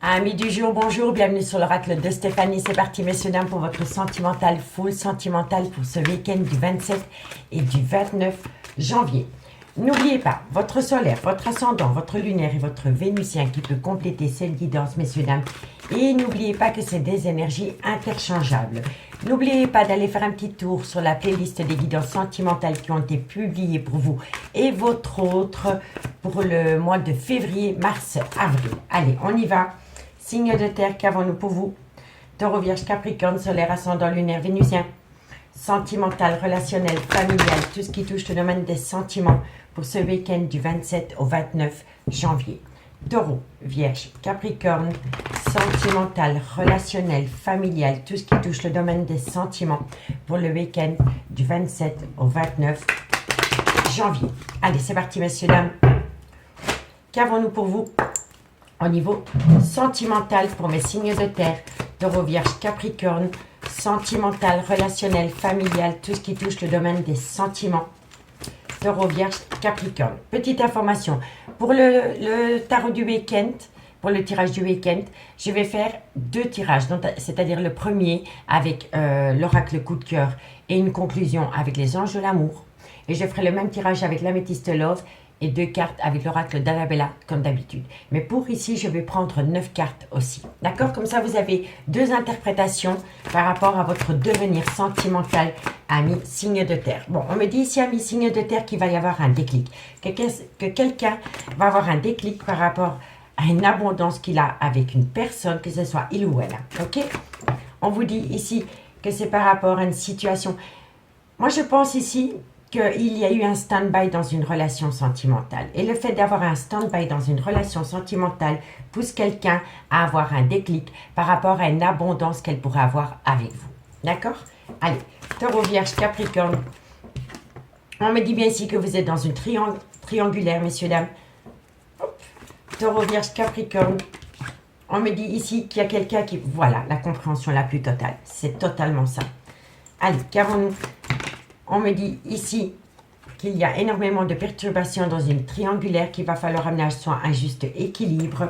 Amis du jour, bonjour, bienvenue sur l'oracle de Stéphanie. C'est parti, messieurs, dames, pour votre sentimental, full sentimental pour ce week-end du 27 et du 29 janvier. N'oubliez pas, votre solaire, votre ascendant, votre lunaire et votre vénusien qui peut compléter cette guidance, messieurs, dames. Et n'oubliez pas que c'est des énergies interchangeables. N'oubliez pas d'aller faire un petit tour sur la playlist des guidances sentimentales qui ont été publiées pour vous et votre autre pour le mois de février, mars, avril. Allez, on y va. Signe de terre, qu'avons-nous pour vous? Taureau, Vierge, Capricorne, solaire, ascendant, lunaire, vénusien. Sentimental, relationnel, familial, tout ce qui touche le domaine des sentiments pour ce week-end du 27 au 29 janvier. Taureau, Vierge, Capricorne, sentimental, relationnel, familial, tout ce qui touche le domaine des sentiments pour le week-end du 27 au 29 janvier. Allez, c'est parti, messieurs, dames. Qu'avons-nous pour vous au niveau sentimental pour mes signes de terre? Taureau, Vierge, Capricorne, sentimental, relationnel, familial, tout ce qui touche le domaine des sentiments. Taureau, Vierge, Capricorne. Petite information, pour le tarot du week-end, pour le tirage du week-end, je vais faire deux tirages, c'est-à-dire le premier avec l'oracle coup de cœur et une conclusion avec les anges de l'amour. Et je ferai le même tirage avec l'améthyste love et deux cartes avec l'oracle d'Annabella, comme d'habitude. Mais pour ici, je vais prendre 9 cartes aussi. D'accord? Comme ça, vous avez deux interprétations par rapport à votre devenir sentimental, ami signe de terre. Bon, on me dit ici, ami signe de terre, qu'il va y avoir un déclic. Que quelqu'un va avoir un déclic par rapport à une abondance qu'il a avec une personne, que ce soit il ou elle. Ok? On vous dit ici que c'est par rapport à une situation. Moi, je pense ici qu'il y a eu un stand-by dans une relation sentimentale. Et le fait d'avoir un stand-by dans une relation sentimentale pousse quelqu'un à avoir un déclic par rapport à une abondance qu'elle pourrait avoir avec vous. D'accord? Allez, Taureau, Vierge, Capricorne. On me dit bien ici que vous êtes dans une triangulaire, messieurs, dames. Hop. Taureau, Vierge, Capricorne. On me dit ici qu'il y a quelqu'un qui... Voilà, la compréhension la plus totale. C'est totalement ça. Allez, qu'avons-nous? On me dit ici qu'il y a énormément de perturbations dans une triangulaire qu'il va falloir amener à un juste équilibre.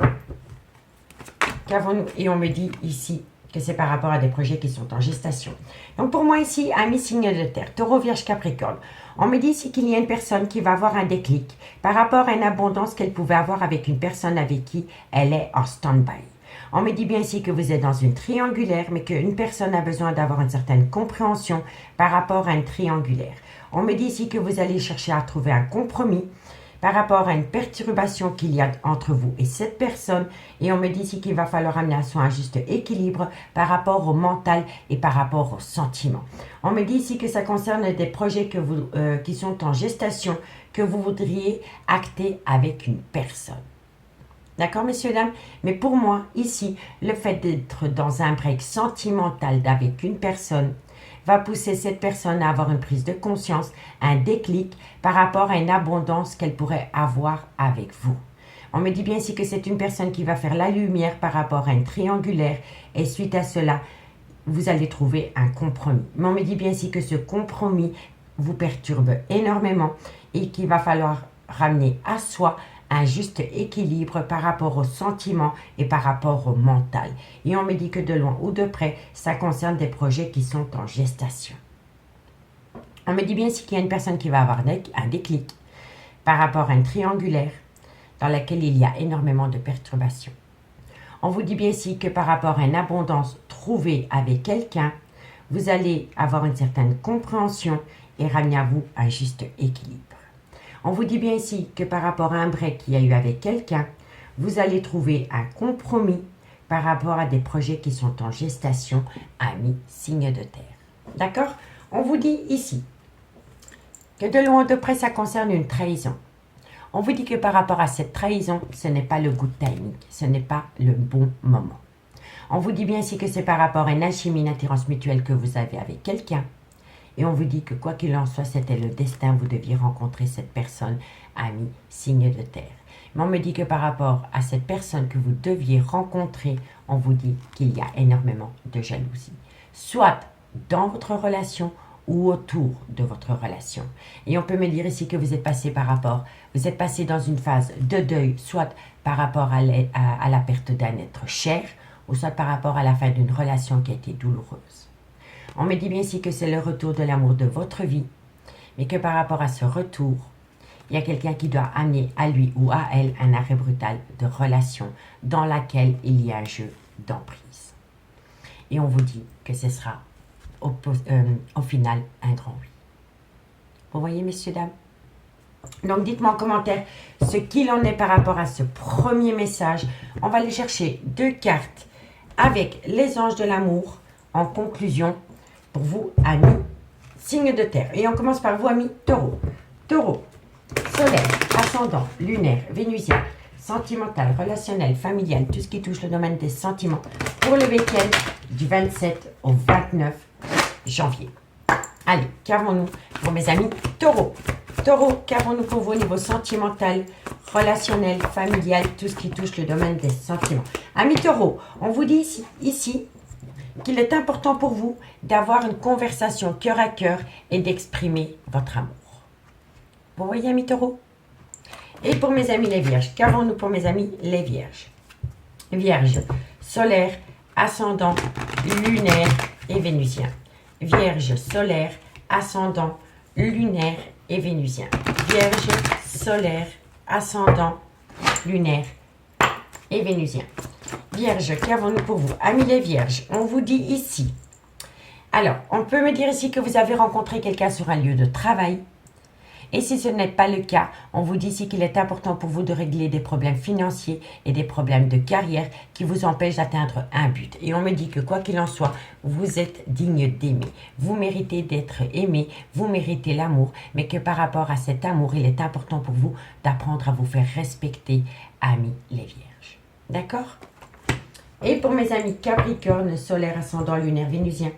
Qu'avons-nous? Et on me dit ici que c'est par rapport à des projets qui sont en gestation. Donc pour moi ici, ami signe de terre, Taureau, Vierge, Capricorne. On me dit ici qu'il y a une personne qui va avoir un déclic par rapport à une abondance qu'elle pouvait avoir avec une personne avec qui elle est en stand-by. On me dit bien ici que vous êtes dans une triangulaire, mais qu'une personne a besoin d'avoir une certaine compréhension par rapport à une triangulaire. On me dit ici que vous allez chercher à trouver un compromis par rapport à une perturbation qu'il y a entre vous et cette personne. Et on me dit ici qu'il va falloir amener à soi un juste équilibre par rapport au mental et par rapport au sentiment. On me dit ici que ça concerne des projets qui sont en gestation, que vous voudriez acter avec une personne. D'accord, messieurs, dames? Mais pour moi, ici, le fait d'être dans un break sentimental avec une personne va pousser cette personne à avoir une prise de conscience, un déclic par rapport à une abondance qu'elle pourrait avoir avec vous. On me dit bien ici que c'est une personne qui va faire la lumière par rapport à une triangulaire et suite à cela, vous allez trouver un compromis. Mais on me dit bien ici que ce compromis vous perturbe énormément et qu'il va falloir ramener à soi un juste équilibre par rapport au sentiment et par rapport au mental. Et on me dit que de loin ou de près, ça concerne des projets qui sont en gestation. On me dit bien ici qu'il y a une personne qui va avoir un déclic par rapport à une triangulaire dans laquelle il y a énormément de perturbations. On vous dit bien ici que par rapport à une abondance trouvée avec quelqu'un, vous allez avoir une certaine compréhension et ramener à vous un juste équilibre. On vous dit bien ici que par rapport à un break qu'il y a eu avec quelqu'un, vous allez trouver un compromis par rapport à des projets qui sont en gestation, amis, signe de terre. D'accord? On vous dit ici que de loin ou de près, ça concerne une trahison. On vous dit que par rapport à cette trahison, ce n'est pas le good timing, ce n'est pas le bon moment. On vous dit bien ici que c'est par rapport à une alchimie, une attirance mutuelle que vous avez avec quelqu'un. Et on vous dit que quoi qu'il en soit, c'était le destin, vous deviez rencontrer cette personne, ami, signe de terre. Mais on me dit que par rapport à cette personne que vous deviez rencontrer, on vous dit qu'il y a énormément de jalousie. Soit dans votre relation ou autour de votre relation. Et on peut me dire ici que vous êtes passé vous êtes passé dans une phase de deuil, soit par rapport à la perte d'un être cher, ou soit par rapport à la fin d'une relation qui a été douloureuse. On me dit bien ici que c'est le retour de l'amour de votre vie, mais que par rapport à ce retour, il y a quelqu'un qui doit amener à lui ou à elle un arrêt brutal de relation dans laquelle il y a un jeu d'emprise. Et on vous dit que ce sera au final un grand oui. Vous voyez, messieurs, dames? Donc, dites-moi en commentaire ce qu'il en est par rapport à ce premier message. On va aller chercher 2 cartes avec les anges de l'amour en conclusion pour vous, amis signe de terre. Et on commence par vous, amis taureau. Taureau, solaire, ascendant, lunaire, vénusien, sentimental, relationnel, familial, tout ce qui touche le domaine des sentiments pour le week-end du 27 au 29 janvier. Allez, qu'avons-nous pour mes amis taureau? Taureau, qu'avons-nous pour vous au niveau sentimental, relationnel, familial, tout ce qui touche le domaine des sentiments? Amis taureau, on vous dit ici qu'il est important pour vous d'avoir une conversation cœur à cœur et d'exprimer votre amour. Vous voyez, amis taureau? Et pour mes amis les vierges, qu'avons-nous pour mes amis les vierges? Vierge, solaire, ascendant, lunaire et vénusien. Vierge, solaire, ascendant, lunaire et vénusien. Vierge, solaire, ascendant, lunaire et vénusien. Vierge, qu'avons-nous pour vous? Amis les vierges, on vous dit ici. Alors, on peut me dire ici que vous avez rencontré quelqu'un sur un lieu de travail. Et si ce n'est pas le cas, on vous dit ici qu'il est important pour vous de régler des problèmes financiers et des problèmes de carrière qui vous empêchent d'atteindre un but. Et on me dit que quoi qu'il en soit, vous êtes digne d'aimer. Vous méritez d'être aimé, vous méritez l'amour, mais que par rapport à cet amour, il est important pour vous d'apprendre à vous faire respecter, amis les vierges. D'accord? Et pour mes amis Capricorne, solaire, ascendant, lunaire, vénusien.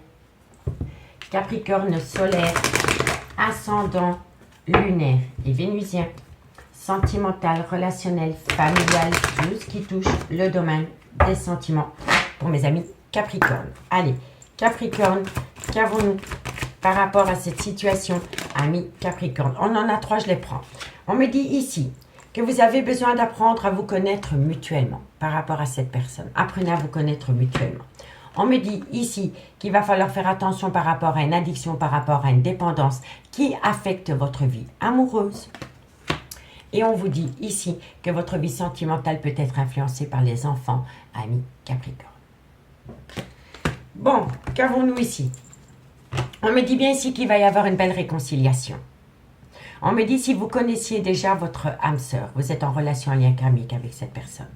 Capricorne, solaire, ascendant, lunaire et vénusien, sentimental, relationnel, familial, tout ce qui touche le domaine des sentiments pour mes amis Capricorne. Allez, Capricorne, qu'avons-nous par rapport à cette situation, amis Capricorne? On en a 3, je les prends. On me dit ici que vous avez besoin d'apprendre à vous connaître mutuellement par rapport à cette personne. Apprenez à vous connaître mutuellement. On me dit ici qu'il va falloir faire attention par rapport à une addiction, par rapport à une dépendance qui affecte votre vie amoureuse. Et on vous dit ici que votre vie sentimentale peut être influencée par les enfants, amis Capricorne. Bon, qu'avons-nous ici? On me dit bien ici qu'il va y avoir une belle réconciliation. On me dit si vous connaissiez déjà votre âme sœur, vous êtes en relation, en lien karmique avec cette personne.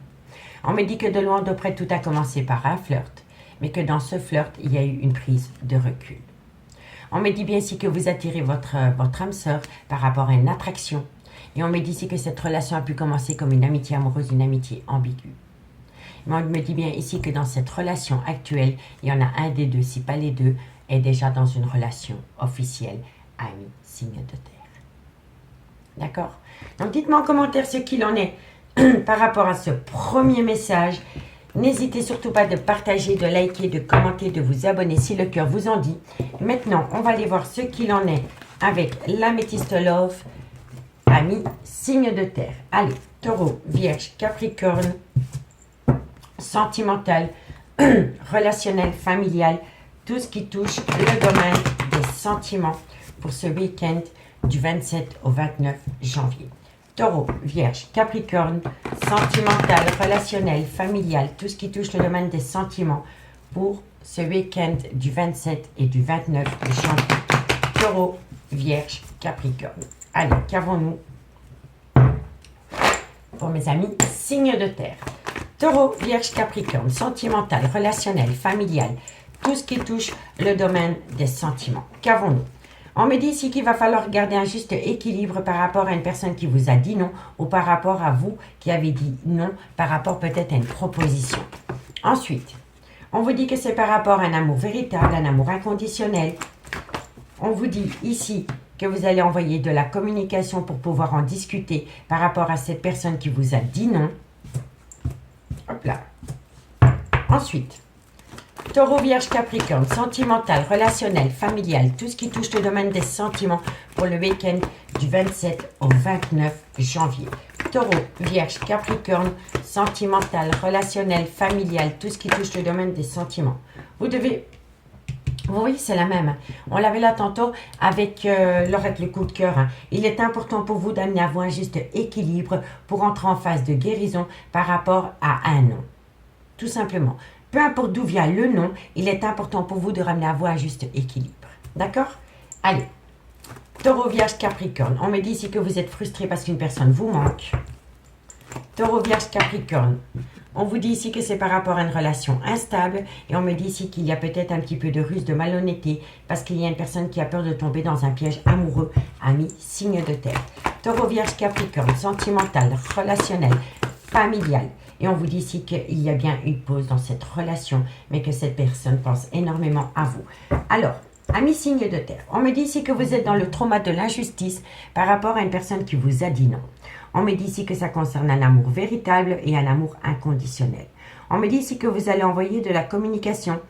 On me dit que de loin, de près, tout a commencé par un flirt, mais que dans ce flirt, il y a eu une prise de recul. On me dit bien ici que vous attirez votre âme sœur par rapport à une attraction. Et on me dit ici que cette relation a pu commencer comme une amitié amoureuse, une amitié ambiguë. Mais on me dit bien ici que dans cette relation actuelle, il y en a un des deux, si pas les deux, est déjà dans une relation officielle, ami, signe de terre. D'accord? Donc dites-moi en commentaire ce qu'il en est par rapport à ce premier message. N'hésitez surtout pas de partager, de liker, de commenter, de vous abonner si le cœur vous en dit. Maintenant, on va aller voir ce qu'il en est avec l'améthyste love, ami, signe de terre. Allez, taureau, vierge, capricorne, sentimental, relationnel, familial, tout ce qui touche le domaine des sentiments pour ce week-end du 27 au 29 janvier. Taureau, vierge, capricorne, sentimental, relationnel, familial, tout ce qui touche le domaine des sentiments pour ce week-end du 27 et du 29 janvier. Taureau, vierge, capricorne. Allez, qu'avons-nous pour mes amis signes de terre? Taureau, vierge, capricorne, sentimental, relationnel, familial, tout ce qui touche le domaine des sentiments. Qu'avons-nous? On me dit ici qu'il va falloir garder un juste équilibre par rapport à une personne qui vous a dit non ou par rapport à vous qui avez dit non par rapport peut-être à une proposition. Ensuite, on vous dit que c'est par rapport à un amour véritable, un amour inconditionnel. On vous dit ici que vous allez envoyer de la communication pour pouvoir en discuter par rapport à cette personne qui vous a dit non. Hop là. Ensuite, Taureau, Vierge, Capricorne, sentimental, relationnel, familial, tout ce qui touche le domaine des sentiments pour le week-end du 27 au 29 janvier. Taureau, Vierge, Capricorne, sentimental, relationnel, familial, tout ce qui touche le domaine des sentiments. Vous devez... Vous voyez, c'est la même. On l'avait là tantôt avec l'oracle coup de cœur. Il est important pour vous d'amener à vous un juste équilibre pour entrer en phase de guérison par rapport à un nom. Tout simplement. Peu importe d'où vient le nom, il est important pour vous de ramener à vous un juste équilibre. D'accord? Allez. Taureau, Vierge, Capricorne. On me dit ici que vous êtes frustré parce qu'une personne vous manque. Taureau, Vierge, Capricorne. On vous dit ici que c'est par rapport à une relation instable et on me dit ici qu'il y a peut-être un petit peu de ruse, de malhonnêteté parce qu'il y a une personne qui a peur de tomber dans un piège amoureux, ami, signe de terre. Taureau, Vierge, Capricorne, sentimental, relationnel, familial. Et on vous dit ici qu'il y a bien une pause dans cette relation, mais que cette personne pense énormément à vous. Alors, ami signe de terre, on me dit ici que vous êtes dans le trauma de l'injustice par rapport à une personne qui vous a dit non. On me dit ici que ça concerne un amour véritable et un amour inconditionnel. On me dit ici que vous allez envoyer de la communication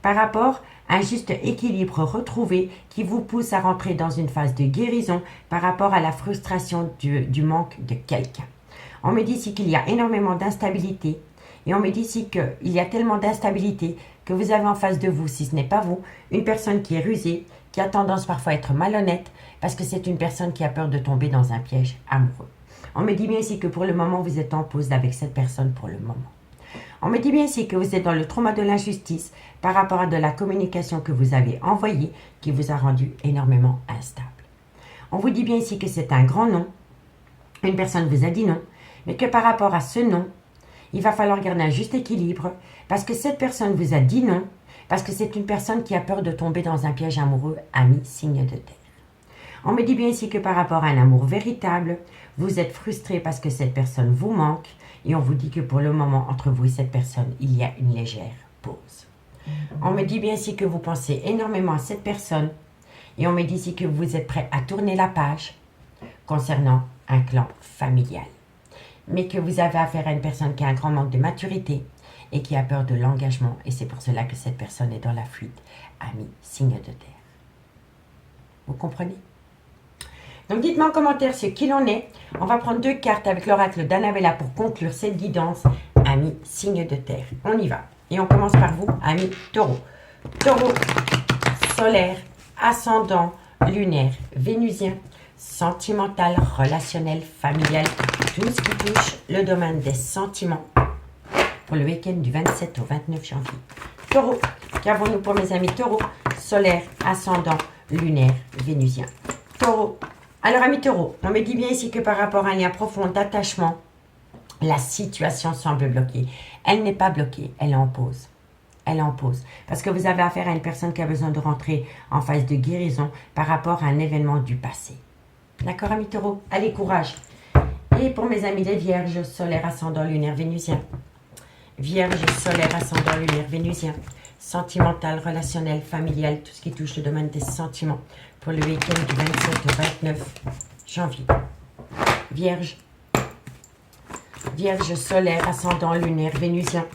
par rapport à un juste équilibre retrouvé qui vous pousse à rentrer dans une phase de guérison par rapport à la frustration du manque de quelqu'un. On me dit ici qu'il y a énormément d'instabilité et on me dit ici qu'il y a tellement d'instabilité que vous avez en face de vous, si ce n'est pas vous, une personne qui est rusée, qui a tendance parfois à être malhonnête parce que c'est une personne qui a peur de tomber dans un piège amoureux. On me dit bien ici que pour le moment, vous êtes en pause avec cette personne pour le moment. On me dit bien ici que vous êtes dans le trauma de l'injustice par rapport à de la communication que vous avez envoyée qui vous a rendu énormément instable. On vous dit bien ici que c'est un grand non. Une personne vous a dit non, mais que par rapport à ce non, il va falloir garder un juste équilibre parce que cette personne vous a dit non, parce que c'est une personne qui a peur de tomber dans un piège amoureux, ami, signe de terre. On me dit bien ici que par rapport à un amour véritable, vous êtes frustré parce que cette personne vous manque et on vous dit que pour le moment, entre vous et cette personne, il y a une légère pause. On me dit bien ici que vous pensez énormément à cette personne et on me dit ici que vous êtes prêt à tourner la page concernant un clan familial. Mais que vous avez affaire à une personne qui a un grand manque de maturité et qui a peur de l'engagement et c'est pour cela que cette personne est dans la fuite, ami, signe de terre. Vous comprenez? Donc dites-moi en commentaire ce qu'il en est. On va prendre 2 cartes avec l'oracle d'Annabella pour conclure cette guidance, ami, signe de terre. On y va. Et on commence par vous, ami taureau. Taureau, solaire, ascendant, lunaire, vénusien, sentimental, relationnel, familial, tout ce qui touche le domaine des sentiments pour le week-end du 27 au 29 janvier. Taureau, qu'avons-nous pour mes amis taureau, solaire, ascendant, lunaire, vénusien. Taureau. Alors, amis taureau, on me dit bien ici que par rapport à un lien profond d'attachement, la situation semble bloquée. Elle n'est pas bloquée, elle est en pause. Elle est en pause. Parce que vous avez affaire à une personne qui a besoin de rentrer en phase de guérison par rapport à un événement du passé. D'accord, amis taureau? Allez, courage. Et pour mes amis les vierges, solaire, ascendant, lunaire, vénusien. Vierge, solaire, ascendant, lunaire, vénusien. Sentimental, relationnel, familial, tout ce qui touche le domaine des sentiments pour le week-end du 27 au 29 janvier. Vierge. Vierge, solaire, ascendant, lunaire, vénusien,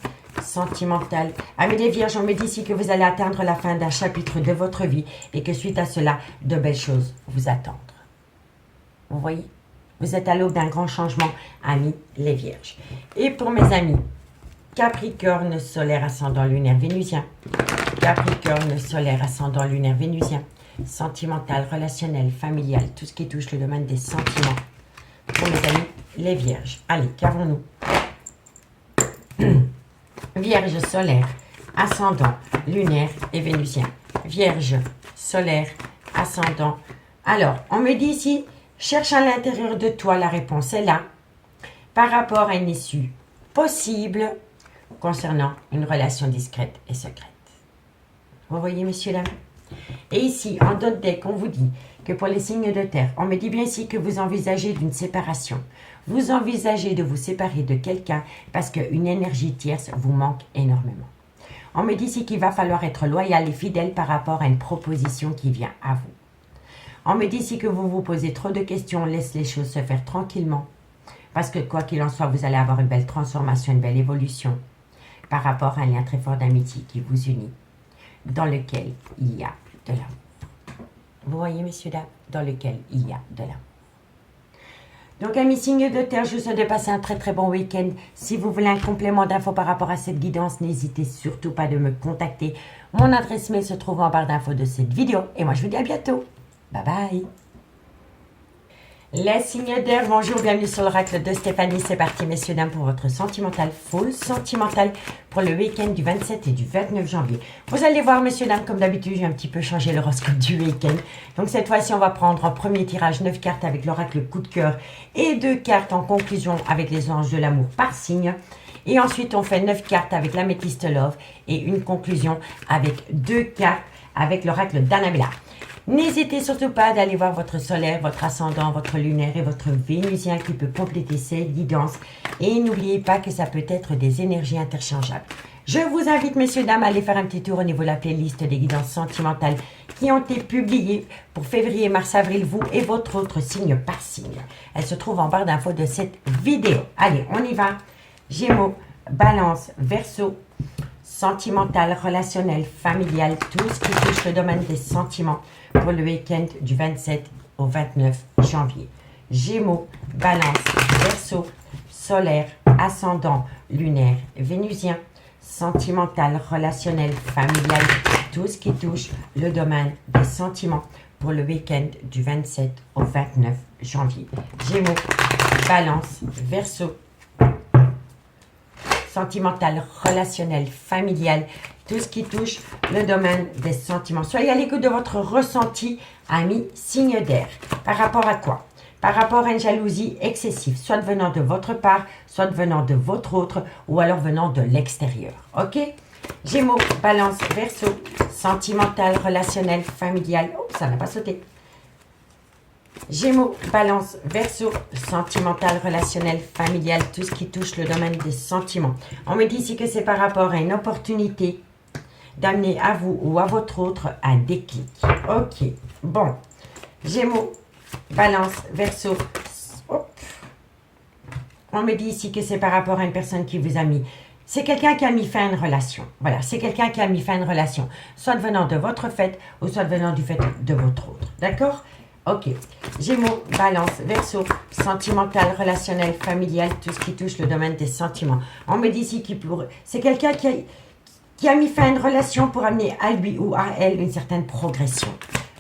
sentimental. Amis les vierges, on me dit ici que vous allez atteindre la fin d'un chapitre de votre vie et que suite à cela, de belles choses vous attendent. Vous voyez? Vous êtes à l'aube d'un grand changement, amis les vierges. Et pour mes amis, Capricorne, solaire, ascendant, lunaire, vénusien. Capricorne, solaire, ascendant, lunaire, vénusien. Sentimental, relationnel, familial, tout ce qui touche le domaine des sentiments. Pour mes amis, les vierges. Allez, qu'avons-nous? Vierge, solaire, ascendant, lunaire et vénusien. Vierge, solaire, ascendant. Alors, on me dit ici, cherche à l'intérieur de toi, la réponse est là. Par rapport à une issue possible concernant une relation discrète et secrète. Vous voyez, messieurs, dames? Et ici, en dot deck, on vous dit que pour les signes de terre, on me dit bien ici que vous envisagez d'une séparation. Vous envisagez de vous séparer de quelqu'un parce qu'une énergie tierce vous manque énormément. On me dit ici qu'il va falloir être loyal et fidèle par rapport à une proposition qui vient à vous. On me dit ici que vous vous posez trop de questions, laisse les choses se faire tranquillement. Parce que quoi qu'il en soit, vous allez avoir une belle transformation, une belle évolution. par rapport à un lien très fort d'amitié qui vous unit, dans lequel il y a de l'amour. Vous voyez, messieurs, dames, dans lequel il y a de l'amour. Donc, amis signes de terre, je vous souhaite de passer un très très bon week-end. Si vous voulez un complément d'infos par rapport à cette guidance, n'hésitez surtout pas de me contacter. Mon adresse mail se trouve en barre d'infos de cette vidéo. Et moi, je vous dis à bientôt. Bye bye. Les signes d'air, bonjour, bienvenue sur l'oracle de Stéphanie. C'est parti, messieurs, dames, pour votre sentimental, full sentimental, pour le week-end du 27 et du 29 janvier. Vous allez voir, messieurs, dames, comme d'habitude, j'ai un petit peu changé l'horoscope du week-end. Donc, cette fois-ci, on va prendre en premier tirage 9 cartes avec l'oracle coup de cœur et 2 cartes en conclusion avec les anges de l'amour par signe. Et ensuite, on fait 9 cartes avec l'améthyste love et une conclusion avec 2 cartes avec l'oracle d'Annabella. N'hésitez surtout pas d'aller voir votre solaire, votre ascendant, votre lunaire et votre vénusien qui peut compléter cette guidance. Et n'oubliez pas que ça peut être des énergies interchangeables. Je vous invite, messieurs, dames, à aller faire un petit tour au niveau de la playlist des guidances sentimentales qui ont été publiées pour février, mars, avril, vous et votre autre signe par signe. Elle se trouve en barre d'infos de cette vidéo. Allez, on y va. Gémeaux, Balance, Verseau, sentimental, relationnel, familial, tout ce qui touche le domaine des sentiments pour le week-end du 27 au 29 janvier. Gémeaux, Balance, Verseau, solaire, ascendant, lunaire, vénusien, sentimental, relationnel, familial, tout ce qui touche le domaine des sentiments pour le week-end du 27 au 29 janvier. Gémeaux, Balance, Verseau, sentimental, relationnel, familial, tout ce qui touche le domaine des sentiments. Soyez à l'écoute de votre ressenti, amis signe d'air. Par rapport à quoi? Par rapport à une jalousie excessive, soit venant de votre part, soit venant de votre autre, ou alors venant de l'extérieur. Ok? Gémeaux, Balance, Verseau, sentimental, relationnel, familial. Oh, ça n'a pas sauté. Gémeaux, Balance, Verseau, sentimental, relationnel, familial, tout ce qui touche le domaine des sentiments. On me dit ici que c'est par rapport à une opportunité d'amener à vous ou à votre autre un déclic. Ok, bon. Gémeaux, Balance, Verseau. Hop. On me dit ici que c'est par rapport à une personne qui vous a mis. C'est quelqu'un qui a mis fin à une relation. Voilà, c'est quelqu'un qui a mis fin à une relation. Soit venant de votre fait ou soit venant du fait de votre autre. D'accord? Ok. Gémeaux, Balance, Verseau, sentimental, relationnel, familial, tout ce qui touche le domaine des sentiments. On me dit ici que c'est quelqu'un qui a mis fin à une relation pour amener à lui ou à elle une certaine progression.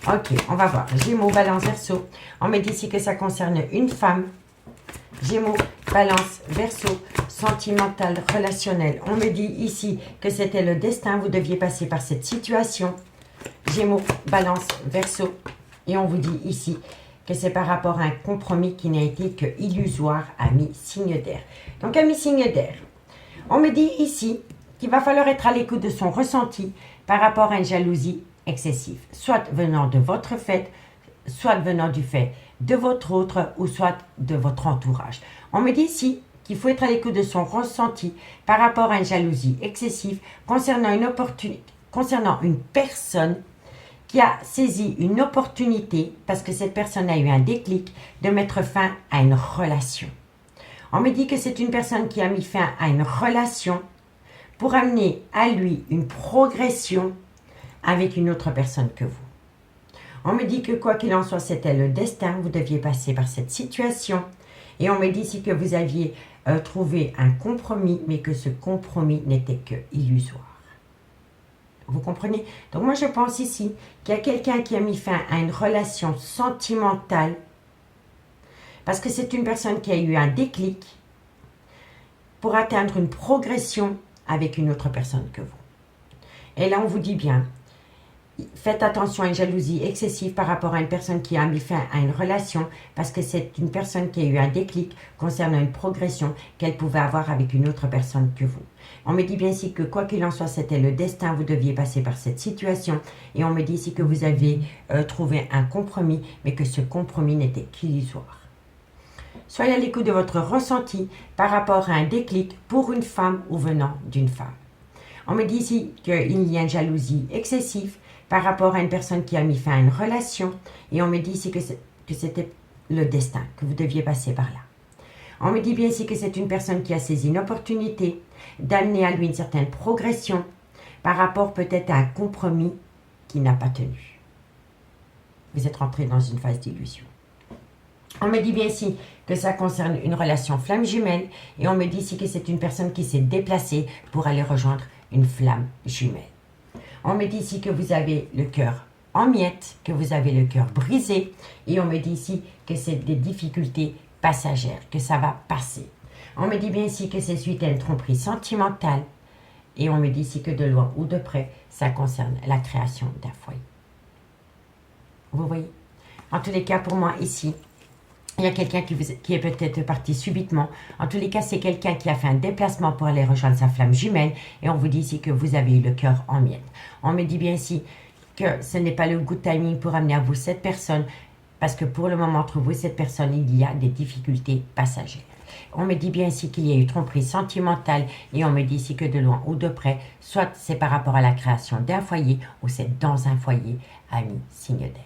Ok, on va voir. Gémeaux, Balance, Verseau. On me dit ici que ça concerne une femme. Gémeaux, Balance, Verseau, sentimental, relationnel. On me dit ici que c'était le destin, vous deviez passer par cette situation. Gémeaux, Balance, Verseau. Et on vous dit ici que c'est par rapport à un compromis qui n'a été que illusoire, amis signe d'air. Donc, amis signe d'air, on me dit ici qu'il va falloir être à l'écoute de son ressenti par rapport à une jalousie excessive, soit venant de votre fait, soit venant du fait de votre autre ou soit de votre entourage. On me dit ici qu'il faut être à l'écoute de son ressenti par rapport à une jalousie excessive concernant une personne qui a saisi une opportunité, parce que cette personne a eu un déclic, de mettre fin à une relation. On me dit que c'est une personne qui a mis fin à une relation pour amener à lui une progression avec une autre personne que vous. On me dit que quoi qu'il en soit, c'était le destin, vous deviez passer par cette situation. Et on me dit ici que vous aviez trouvé un compromis, mais que ce compromis n'était que illusoire. Vous comprenez? Donc moi je pense ici qu'il y a quelqu'un qui a mis fin à une relation sentimentale parce que c'est une personne qui a eu un déclic pour atteindre une progression avec une autre personne que vous. Et là on vous dit bien, faites attention à une jalousie excessive par rapport à une personne qui a mis fin à une relation parce que c'est une personne qui a eu un déclic concernant une progression qu'elle pouvait avoir avec une autre personne que vous. On me dit bien ici que quoi qu'il en soit, c'était le destin, vous deviez passer par cette situation. Et on me dit ici que vous avez trouvé un compromis, mais que ce compromis n'était qu'illusoire. Soyez à l'écoute de votre ressenti par rapport à un déclic pour une femme ou venant d'une femme. On me dit ici qu'il y a une jalousie excessive par rapport à une personne qui a mis fin à une relation. Et on me dit ici que c'était le destin, que vous deviez passer par là. On me dit bien ici que c'est une personne qui a saisi une opportunité d'amener à lui une certaine progression par rapport peut-être à un compromis qui n'a pas tenu. Vous êtes rentré dans une phase d'illusion. On me dit bien ici que ça concerne une relation flamme jumelle et on me dit ici que c'est une personne qui s'est déplacée pour aller rejoindre une flamme jumelle. On me dit ici que vous avez le cœur en miettes, que vous avez le cœur brisé et on me dit ici que c'est des difficultés passagères, que ça va passer. On me dit bien ici que c'est suite à une tromperie sentimentale et on me dit ici que de loin ou de près, ça concerne la création d'un foyer. Vous voyez? En tous les cas, pour moi ici, il y a quelqu'un qui est peut-être parti subitement. En tous les cas, c'est quelqu'un qui a fait un déplacement pour aller rejoindre sa flamme jumelle. Et on vous dit ici que vous avez eu le cœur en miettes. On me dit bien ici que ce n'est pas le good timing pour amener à vous cette personne. Parce que pour le moment, entre vous et cette personne, il y a des difficultés passagères. On me dit bien ici qu'il y a eu tromperie sentimentale. Et on me dit ici que de loin ou de près, soit c'est par rapport à la création d'un foyer ou c'est dans un foyer, ami, signe d'air.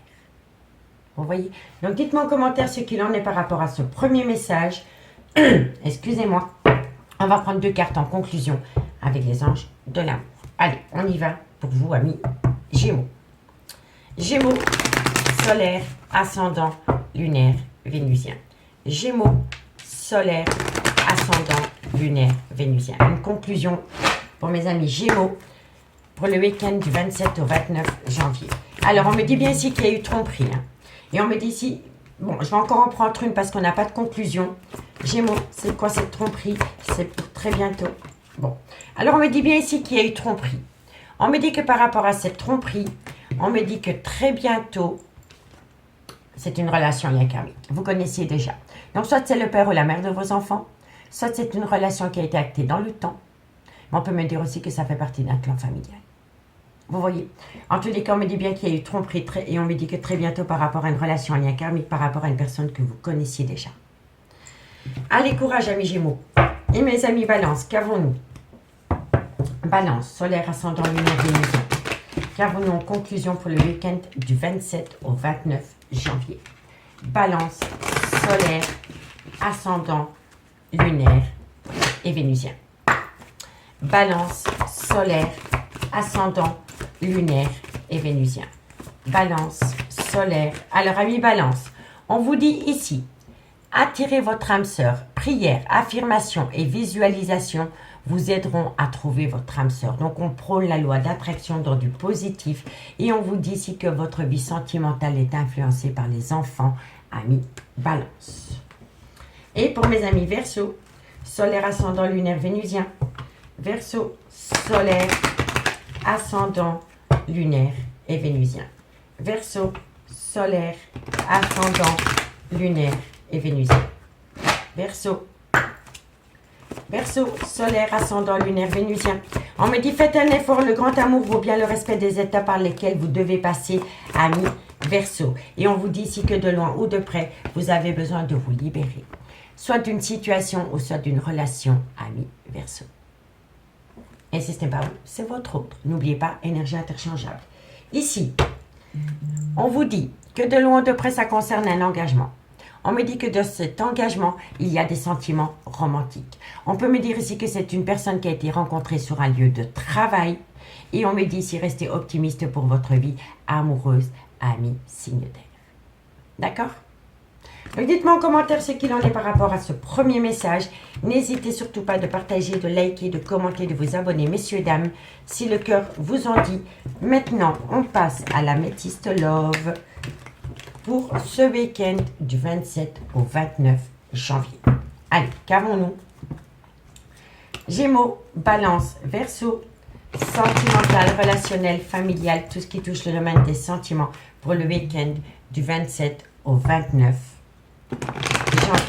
Vous voyez? Donc, dites-moi en commentaire ce qu'il en est par rapport à ce premier message. Excusez-moi. On va prendre 2 cartes en conclusion avec les anges de l'amour. Allez, on y va pour vous, amis Gémeaux. Gémeaux, solaire, ascendant, lunaire, vénusien. Gémeaux, solaire, ascendant, lunaire, vénusien. Une conclusion pour mes amis Gémeaux pour le week-end du 27 au 29 janvier. Alors, on me dit bien ici qu'il y a eu tromperie, hein. Et on me dit ici, bon, je vais encore en prendre une parce qu'on n'a pas de conclusion. Gémeaux, c'est quoi cette tromperie? C'est pour très bientôt. Bon, alors on me dit bien ici qu'il y a eu tromperie. On me dit que par rapport à cette tromperie, on me dit que très bientôt, c'est une relation lien karmique. Vous connaissiez déjà. Donc, soit c'est le père ou la mère de vos enfants, soit c'est une relation qui a été actée dans le temps. Mais on peut me dire aussi que ça fait partie d'un clan familial. Vous voyez, en tous les cas, on me dit bien qu'il y a eu tromperie et on me dit que très bientôt par rapport à une relation en lien karmique, par rapport à une personne que vous connaissiez déjà. Allez, courage, amis Gémeaux. Et mes amis Balance, qu'avons-nous? Balance, solaire, ascendant, lunaire, vénusien. Qu'avons-nous en conclusion pour le week-end du 27 au 29 janvier? Balance, solaire, ascendant, lunaire et vénusien. Balance, solaire, ascendant, lunaire et vénusien. Balance, solaire. Alors, amis Balance, on vous dit ici, attirez votre âme sœur. Prière, affirmation et visualisation vous aideront à trouver votre âme sœur. Donc, on prône la loi d'attraction dans du positif et on vous dit ici que votre vie sentimentale est influencée par les enfants, amis Balance. Et pour mes amis Verseau, solaire, ascendant, lunaire, vénusien. Verseau, solaire, ascendant, lunaire et vénusien. Verseau, solaire, ascendant, lunaire et vénusien. Verseau, solaire, ascendant, lunaire, vénusien. On me dit, faites un effort, le grand amour vaut bien le respect des étapes par lesquelles vous devez passer, amis Verseau. Et on vous dit ici que de loin ou de près, vous avez besoin de vous libérer. Soit d'une situation ou soit d'une relation, amis Verseau. Et si ce n'est pas vous, c'est votre autre. N'oubliez pas, énergie interchangeable. Ici, on vous dit que de loin ou de près, ça concerne un engagement. On me dit que de cet engagement, il y a des sentiments romantiques. On peut me dire ici que c'est une personne qui a été rencontrée sur un lieu de travail. Et on me dit ici, restez optimiste pour votre vie amoureuse, amis, signe d'air. D'accord? Donc dites-moi en commentaire ce qu'il en est par rapport à ce premier message. N'hésitez surtout pas de partager, de liker, de commenter, de vous abonner, messieurs et dames, si le cœur vous en dit. Maintenant, on passe à l'améthyste love pour ce week-end du 27 au 29 janvier. Allez, qu'avons-nous? Gémeaux, Balance, Verseau, sentimental, relationnel, familial, tout ce qui touche le domaine des sentiments pour le week-end du 27 au 29 janvier.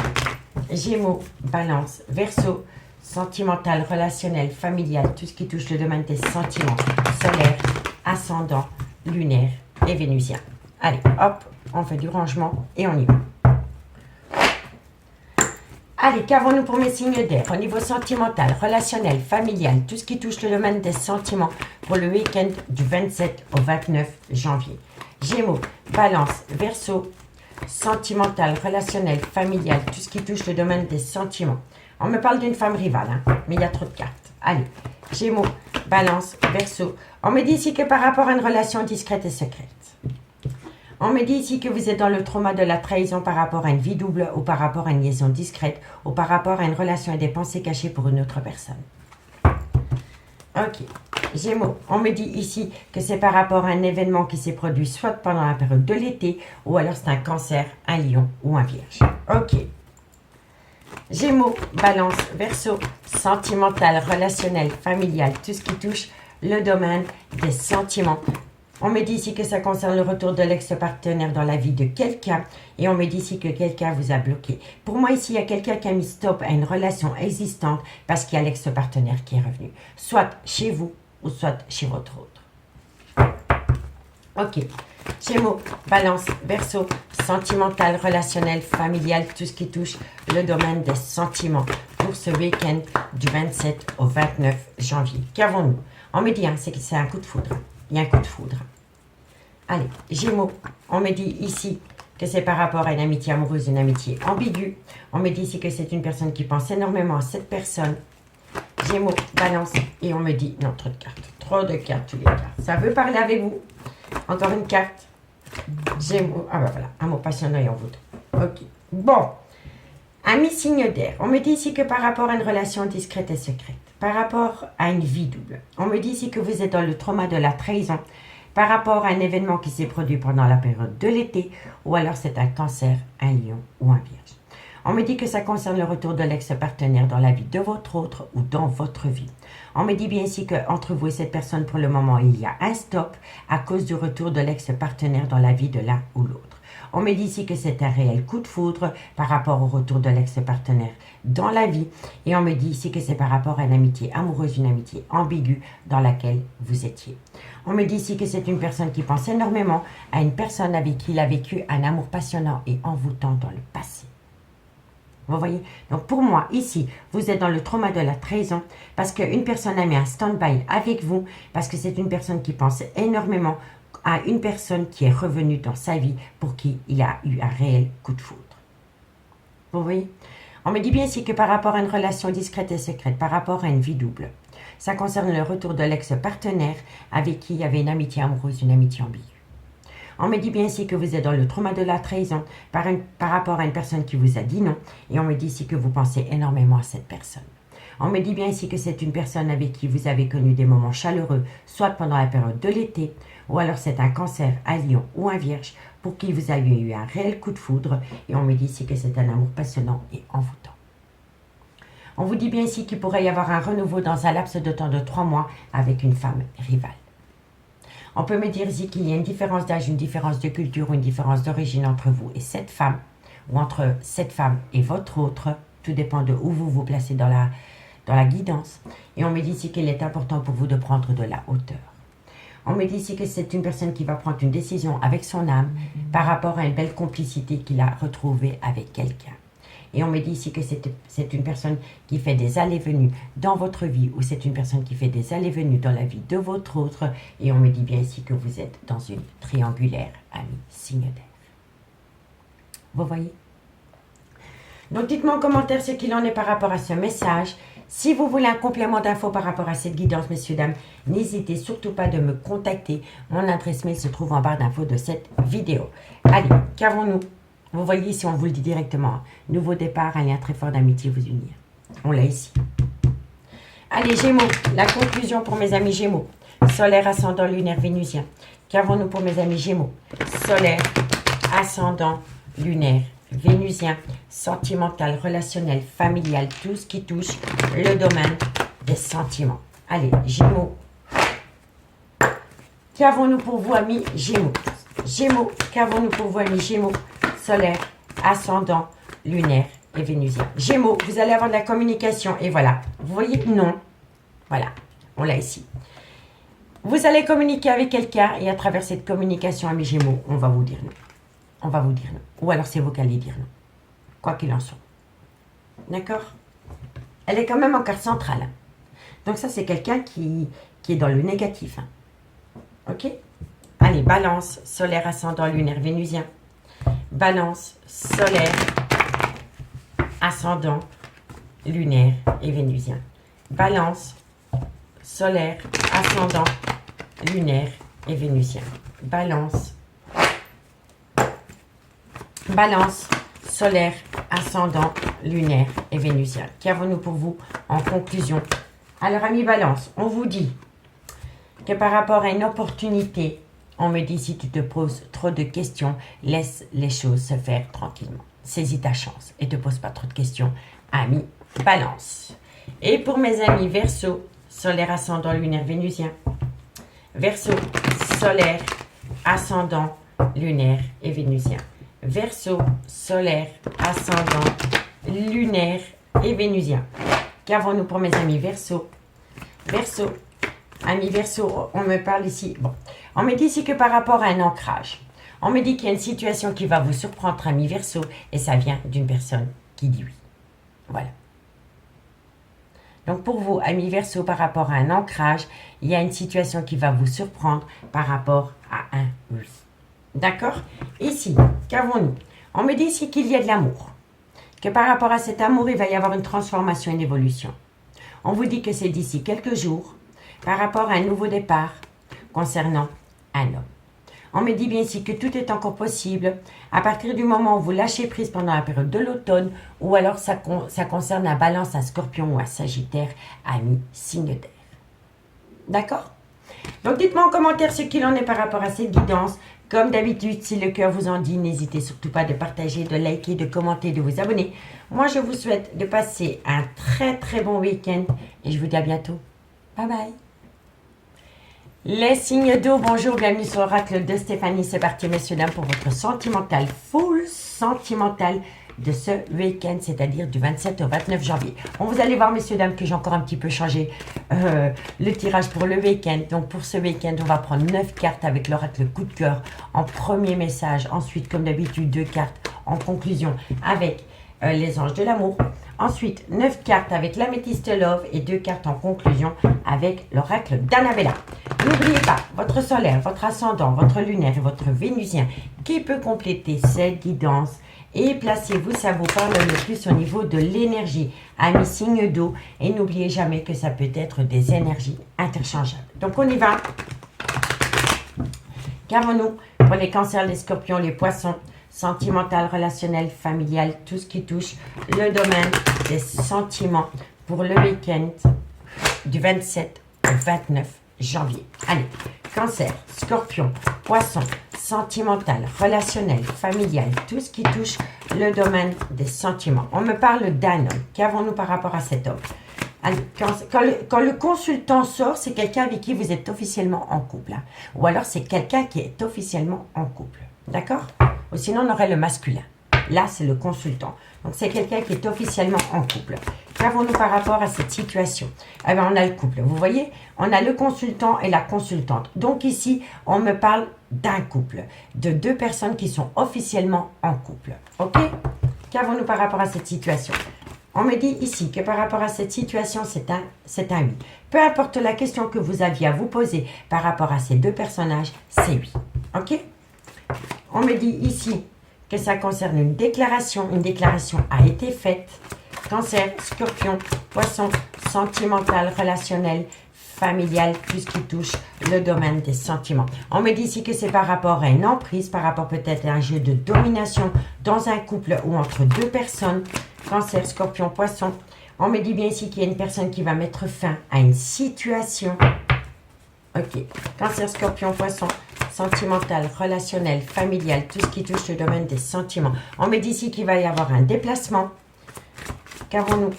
Gémeaux, Balance, Verseau, sentimental, relationnel, familial, tout ce qui touche le domaine des sentiments, solaire, ascendant, lunaire et vénusien. Allez, hop, on fait du rangement et on y va. Allez, qu'avons-nous pour mes signes d'air? Au niveau sentimental, relationnel, familial, tout ce qui touche le domaine des sentiments pour le week-end du 27 au 29 janvier. Gémeaux, Balance, Verseau, sentimental, relationnel, familial, tout ce qui touche le domaine des sentiments. On me parle d'une femme rivale, hein, mais il y a trop de cartes. Allez, Gémeaux, Balance, Verseau. On me dit ici que par rapport à une relation discrète et secrète. On me dit ici que vous êtes dans le trauma de la trahison par rapport à une vie double ou par rapport à une liaison discrète ou par rapport à une relation et des pensées cachées pour une autre personne. Ok. Gémeaux, on me dit ici que c'est par rapport à un événement qui s'est produit soit pendant la période de l'été ou alors c'est un cancer, un lion ou un vierge. Ok. Gémeaux, Balance, Verseau, sentimental, relationnel, familial, tout ce qui touche le domaine des sentiments. On me dit ici que ça concerne le retour de l'ex-partenaire dans la vie de quelqu'un et on me dit ici que quelqu'un vous a bloqué. Pour moi, ici, il y a quelqu'un qui a mis stop à une relation existante parce qu'il y a l'ex-partenaire qui est revenu. Soit chez vous ou soit chez votre autre. Ok. Gémeaux, Balance, Verseau, sentimental, relationnel, familial, tout ce qui touche le domaine des sentiments pour ce week-end du 27 au 29 janvier. Qu'avons-nous? On me dit, hein, c'est un coup de foudre. Il y a un coup de foudre. Allez, Gémeaux, on me dit ici que c'est par rapport à une amitié amoureuse, une amitié ambiguë. On me dit ici que c'est une personne qui pense énormément à cette personne. Gémeaux, Balance, et on me dit, non, trop de cartes. Trop de cartes, tous les cartes. Ça veut parler avec vous. Encore une carte. Gémeaux, ah ben voilà, amour passionnant et en vous. Ok, bon. Ami signe d'air, on me dit ici que par rapport à une relation discrète et secrète, par rapport à une vie double, on me dit ici que vous êtes dans le trauma de la trahison, par rapport à un événement qui s'est produit pendant la période de l'été, ou alors c'est un cancer, un lion ou un vierge. On me dit que ça concerne le retour de l'ex-partenaire dans la vie de votre autre ou dans votre vie. On me dit bien ici qu'entre vous et cette personne, pour le moment, il y a un stop à cause du retour de l'ex-partenaire dans la vie de l'un ou l'autre. On me dit ici que c'est un réel coup de foudre par rapport au retour de l'ex-partenaire dans la vie. Et on me dit ici que c'est par rapport à une amitié amoureuse, une amitié ambiguë dans laquelle vous étiez. On me dit ici que c'est une personne qui pense énormément à une personne avec qui il a vécu un amour passionnant et envoûtant dans le passé. Vous voyez? Donc pour moi, ici, vous êtes dans le trauma de la trahison parce qu'une personne a mis un stand-by avec vous, parce que c'est une personne qui pense énormément à une personne qui est revenue dans sa vie pour qui il a eu un réel coup de foudre. Vous voyez? On me dit bien ici que par rapport à une relation discrète et secrète, par rapport à une vie double, ça concerne le retour de l'ex-partenaire avec qui il y avait une amitié amoureuse, une amitié ambiguë. On me dit bien ici que vous êtes dans le trauma de la trahison par rapport à une personne qui vous a dit non. Et on me dit ici que vous pensez énormément à cette personne. On me dit bien ici que c'est une personne avec qui vous avez connu des moments chaleureux, soit pendant la période de l'été, ou alors c'est un cancer, un lion ou un vierge pour qui vous avez eu un réel coup de foudre. Et on me dit ici que c'est un amour passionnant et envoûtant. On vous dit bien ici qu'il pourrait y avoir un renouveau dans un laps de temps de 3 mois avec une femme rivale. On peut me dire ici qu'il y a une différence d'âge, une différence de culture ou une différence d'origine entre vous et cette femme, ou entre cette femme et votre autre. Tout dépend de où vous vous placez dans la guidance. Et on me dit ici qu'il est important pour vous de prendre de la hauteur. On me dit ici que c'est une personne qui va prendre une décision avec son âme par rapport à une belle complicité qu'il a retrouvée avec quelqu'un. Et on me dit ici que c'est une personne qui fait des allées-venues dans votre vie ou c'est une personne qui fait des allées-venues dans la vie de votre autre. Et on me dit bien ici que vous êtes dans une triangulaire amie signe d'air. Vous voyez? Donc dites-moi en commentaire ce qu'il en est par rapport à ce message. Si vous voulez un complément d'infos par rapport à cette guidance, messieurs, dames, n'hésitez surtout pas de me contacter. Mon adresse mail se trouve en barre d'infos de cette vidéo. Allez, qu'avons-nous? Vous voyez ici, on vous le dit directement. Nouveau départ, un lien très fort d'amitié vous unir. On l'a ici. Allez, Gémeaux, la conclusion pour mes amis Gémeaux. Solaire, ascendant, lunaire, vénusien. Qu'avons-nous pour mes amis Gémeaux? Solaire, ascendant, lunaire, vénusien, sentimental, relationnel, familial, tout ce qui touche le domaine des sentiments. Allez, Gémeaux. Qu'avons-nous pour vous, amis Gémeaux? Gémeaux, qu'avons-nous pour vous, amis Gémeaux? Solaire, ascendant, lunaire et vénusien. Gémeaux, vous allez avoir de la communication. Et voilà, vous voyez, non. Voilà, on l'a ici. Vous allez communiquer avec quelqu'un et à travers cette communication, amis Gémeaux, on va vous dire non. On va vous dire non. Ou alors c'est vous qui allez dire non. Quoi qu'il en soit. D'accord? Elle est quand même en carte centrale. Hein. Donc ça, c'est quelqu'un qui est dans le négatif. Hein. Ok? Allez, Balance, solaire, ascendant, lunaire, vénusien. Balance, solaire, ascendant, lunaire et vénusien. Balance, solaire, ascendant, lunaire et vénusien. Balance, solaire, ascendant, lunaire et vénusien. Qu'avons-nous pour vous en conclusion? Alors, amis Balance, on vous dit que par rapport à une opportunité, on me dit si tu te poses trop de questions, laisse les choses se faire tranquillement. Saisis ta chance et ne te pose pas trop de questions, amis Balance. Et pour mes amis Verseau, solaire, ascendant, lunaire, vénusien. Verseau, solaire, ascendant, lunaire et vénusien. Verseau, solaire, ascendant, lunaire et vénusien. Qu'avons-nous pour mes amis Verseau? Verseau, amis Verseau, on me parle ici. Bon, on me dit ici que par rapport à un ancrage, on me dit qu'il y a une situation qui va vous surprendre, amis Verseau, et ça vient d'une personne qui dit oui. Voilà. Donc pour vous, amis Verseau, par rapport à un ancrage, il y a une situation qui va vous surprendre par rapport à un oui. D'accord? Ici, qu'avons-nous? On me dit ici qu'il y a de l'amour. Que par rapport à cet amour, il va y avoir une transformation, une évolution. On vous dit que c'est d'ici quelques jours, par rapport à un nouveau départ concernant un homme. On me dit bien ici que tout est encore possible à partir du moment où vous lâchez prise pendant la période de l'automne, ou alors ça concerne un Balance, un Scorpion ou un Sagittaire, ami signe d'air. D'accord? Donc dites-moi en commentaire ce qu'il en est par rapport à cette guidance. Comme d'habitude, si le cœur vous en dit, n'hésitez surtout pas de partager, de liker, de commenter, de vous abonner. Moi, je vous souhaite de passer un très très bon week-end et je vous dis à bientôt. Bye bye. Les signes d'eau, bonjour, bienvenue sur l'oracle de Stéphanie. C'est parti, messieurs, dames, pour votre sentimental, full sentimental de ce week-end, c'est-à-dire du 27 au 29 janvier. Vous allez voir, messieurs, dames, que j'ai encore un petit peu changé le tirage pour le week-end. Donc, pour ce week-end, on va prendre 9 cartes avec l'oracle coup de cœur en premier message. Ensuite, comme d'habitude, 2 cartes en conclusion avec les anges de l'amour. Ensuite, 9 cartes avec l'améthyste love et 2 cartes en conclusion avec l'oracle d'Annabella. N'oubliez pas, votre solaire, votre ascendant, votre lunaire et votre vénusien qui peut compléter cette guidance. Et placez-vous, ça vous parle le plus au niveau de l'énergie, amis signes d'eau. Et n'oubliez jamais que ça peut être des énergies interchangeables. Donc, on y va. Qu'avons-nous pour les cancers, les scorpions, les poissons, sentimental, relationnel, familial, tout ce qui touche le domaine des sentiments pour le week-end du 27 au 29 janvier. Allez, cancer, scorpion, poisson, sentimental, relationnel, familial, tout ce qui touche le domaine des sentiments. On me parle d'un homme. Qu'avons-nous par rapport à cet homme? Allez, quand le consultant sort, c'est quelqu'un avec qui vous êtes officiellement en couple. Hein. Ou alors c'est quelqu'un qui est officiellement en couple. D'accord? Ou sinon on aurait le masculin. Là, c'est le consultant. Donc, c'est quelqu'un qui est officiellement en couple. Qu'avons-nous par rapport à cette situation? Eh bien, on a le couple. Vous voyez, on a le consultant et la consultante. Donc, ici, on me parle d'un couple. De 2 personnes qui sont officiellement en couple. OK? Qu'avons-nous par rapport à cette situation? On me dit ici que par rapport à cette situation, c'est un oui. Peu importe la question que vous aviez à vous poser par rapport à ces 2 personnages, c'est oui. OK? On me dit ici que ça concerne une déclaration. Une déclaration a été faite. Cancer, scorpion, poisson, sentimental, relationnel, familial, tout ce qui touche le domaine des sentiments. On me dit ici que c'est par rapport à une emprise, par rapport peut-être à un jeu de domination dans un couple ou entre 2 personnes. Cancer, scorpion, poisson. On me dit bien ici qu'il y a une personne qui va mettre fin à une situation. Ok. Cancer, scorpion, poisson, sentimental, relationnel, familial, tout ce qui touche le domaine des sentiments. On me dit ici qu'il va y avoir un déplacement. Qu'avons-nous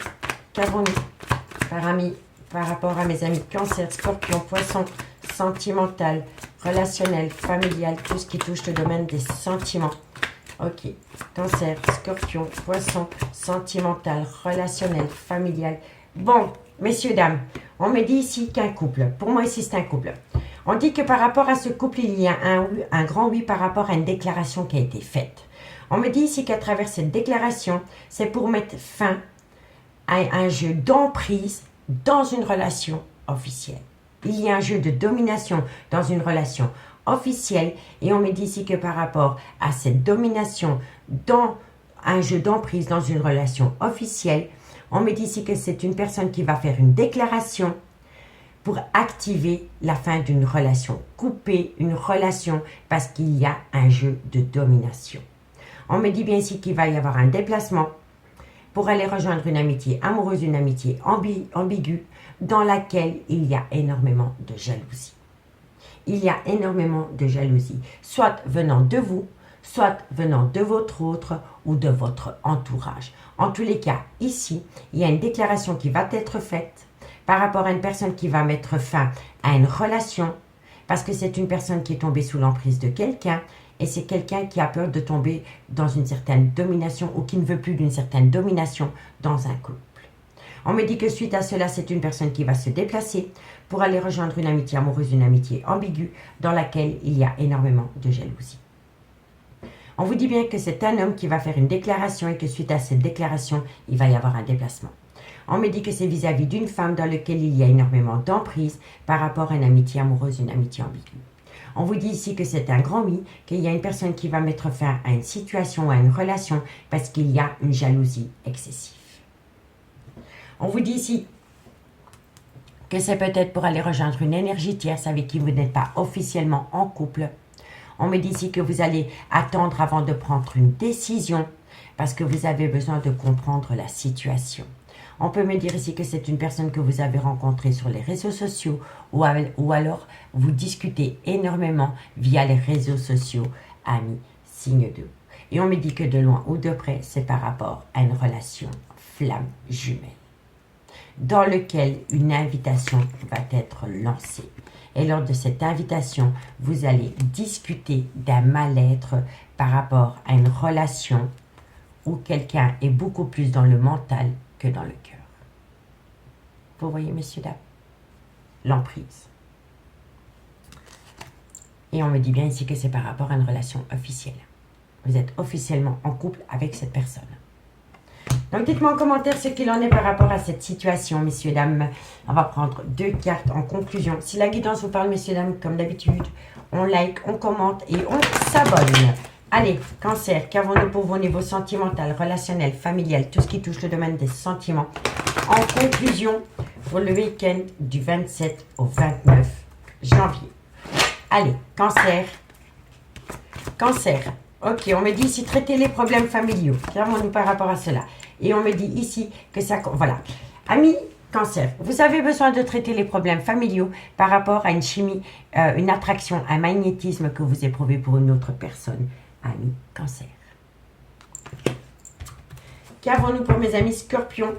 par rapport à mes amis cancer, scorpion, poisson, sentimental, relationnel, familial, tout ce qui touche le domaine des sentiments. Ok, cancer, scorpion, poisson, sentimental, relationnel, familial. Bon, messieurs, dames, on me dit ici qu'un couple. Pour moi, ici, c'est un couple. On dit que par rapport à ce couple, il y a un grand oui par rapport à une déclaration qui a été faite. On me dit ici qu'à travers cette déclaration, c'est pour mettre fin à un jeu d'emprise dans une relation officielle. Il y a un jeu de domination dans une relation officielle. Et on me dit ici que par rapport à cette domination dans un jeu d'emprise, dans une relation officielle, on me dit ici que c'est une personne qui va faire une déclaration pour activer la fin d'une relation, couper une relation parce qu'il y a un jeu de domination. On me dit bien ici qu'il va y avoir un déplacement pour aller rejoindre une amitié amoureuse, une amitié ambiguë dans laquelle il y a énormément de jalousie. Il y a énormément de jalousie, soit venant de vous, soit venant de votre autre ou de votre entourage. En tous les cas, ici, il y a une déclaration qui va être faite par rapport à une personne qui va mettre fin à une relation parce que c'est une personne qui est tombée sous l'emprise de quelqu'un et c'est quelqu'un qui a peur de tomber dans une certaine domination ou qui ne veut plus d'une certaine domination dans un couple. On me dit que suite à cela, c'est une personne qui va se déplacer pour aller rejoindre une amitié amoureuse, une amitié ambiguë dans laquelle il y a énormément de jalousie. On vous dit bien que c'est un homme qui va faire une déclaration et que suite à cette déclaration, il va y avoir un déplacement. On me dit que c'est vis-à-vis d'une femme dans laquelle il y a énormément d'emprise par rapport à une amitié amoureuse, une amitié ambiguë. On vous dit ici que c'est un grand oui, qu'il y a une personne qui va mettre fin à une situation, à une relation, parce qu'il y a une jalousie excessive. On vous dit ici que c'est peut-être pour aller rejoindre une énergie tierce avec qui vous n'êtes pas officiellement en couple. On me dit ici que vous allez attendre avant de prendre une décision parce que vous avez besoin de comprendre la situation. On peut me dire ici que c'est une personne que vous avez rencontrée sur les réseaux sociaux ou alors vous discutez énormément via les réseaux sociaux, amis, signe de. Et on me dit que de loin ou de près, c'est par rapport à une relation flamme jumelle dans lequel une invitation va être lancée. Et lors de cette invitation, vous allez discuter d'un mal-être par rapport à une relation où quelqu'un est beaucoup plus dans le mental que dans le cœur. Vous voyez, messieurs, dames, l'emprise. Et on me dit bien ici que c'est par rapport à une relation officielle. Vous êtes officiellement en couple avec cette personne. Donc, dites-moi en commentaire ce qu'il en est par rapport à cette situation, messieurs, dames. On va prendre 2 cartes en conclusion. Si la guidance vous parle, messieurs, dames, comme d'habitude, on like, on commente et on s'abonne. Allez, Cancer, qu'avons-nous pour vos niveaux sentimental, relationnel, familial, tout ce qui touche le domaine des sentiments. En conclusion, pour le week-end du 27 au 29 janvier. Allez, Cancer. Cancer. Ok, on me dit ici, traiter les problèmes familiaux. Qu'avons-nous par rapport à cela? Et on me dit ici que ça... Voilà. Amis Cancer, vous avez besoin de traiter les problèmes familiaux par rapport à une chimie, une attraction, un magnétisme que vous éprouvez pour une autre personne. Amis Cancer. Qu'avons-nous pour mes amis Scorpion,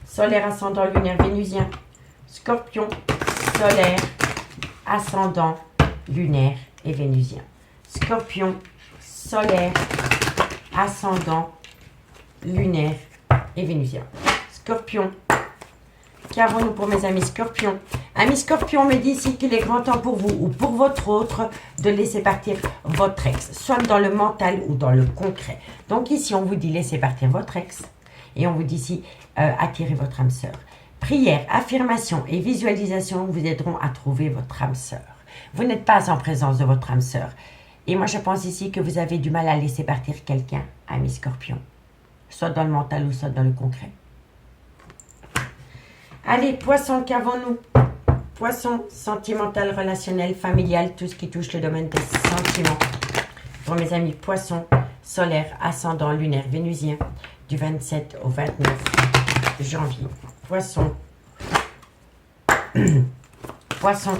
solaire, ascendant, lunaire, vénusien? Scorpion, solaire, ascendant, lunaire et vénusien. Scorpion, solaire, ascendant, lunaire et vénusien. Scorpion, qu'avons-nous pour mes amis Scorpion? Amis Scorpion me dit ici qu'il est grand temps pour vous ou pour votre autre de laisser partir votre ex, soit dans le mental ou dans le concret. Donc ici, on vous dit laissez partir votre ex et on vous dit ici attirez votre âme sœur. Prière, affirmation et visualisation vous aideront à trouver votre âme sœur. Vous n'êtes pas en présence de votre âme sœur. Et moi, je pense ici que vous avez du mal à laisser partir quelqu'un, ami Scorpion. Soit dans le mental ou soit dans le concret. Allez, Poisson, qu'avons-nous? Poisson, sentimental, relationnel, familial, tout ce qui touche le domaine des sentiments. Pour mes amis Poisson, solaire, ascendant, lunaire, vénusien, du 27 au 29 janvier. Poisson. Poisson.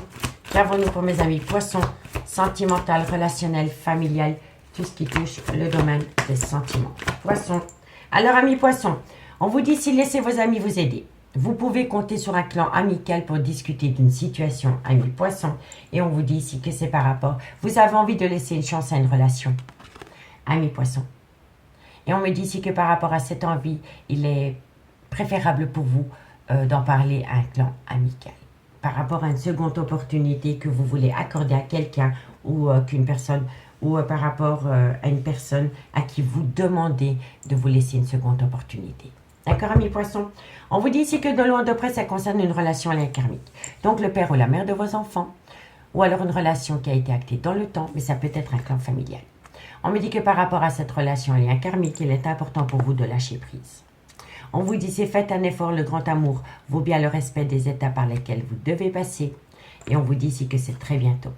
Qu'avons-nous pour mes amis Poisson, sentimental, relationnel, familial, tout ce qui touche le domaine des sentiments. Poisson. Alors, amis Poisson, on vous dit si laissez vos amis vous aider. Vous pouvez compter sur un clan amical pour discuter d'une situation, amis Poisson. Et on vous dit ici que c'est par rapport. Vous avez envie de laisser une chance à une relation, amis Poisson. Et on me dit ici que par rapport à cette envie, il est préférable pour vous d'en parler à un clan amical. Par rapport à une seconde opportunité que vous voulez accorder à quelqu'un ou qu'une personne, ou par rapport à une personne à qui vous demandez de vous laisser une seconde opportunité. D'accord, amis Poissons? On vous dit ici que de loin de près, ça concerne une relation à lien karmique. Donc, le père ou la mère de vos enfants, ou alors une relation qui a été actée dans le temps, mais ça peut être un clan familial. On me dit que par rapport à cette relation, elle est un karmique, il est important pour vous de lâcher prise. On vous dit, c'est faites un effort, le grand amour vaut bien le respect des étapes par lesquelles vous devez passer. Et on vous dit ici que c'est très bientôt.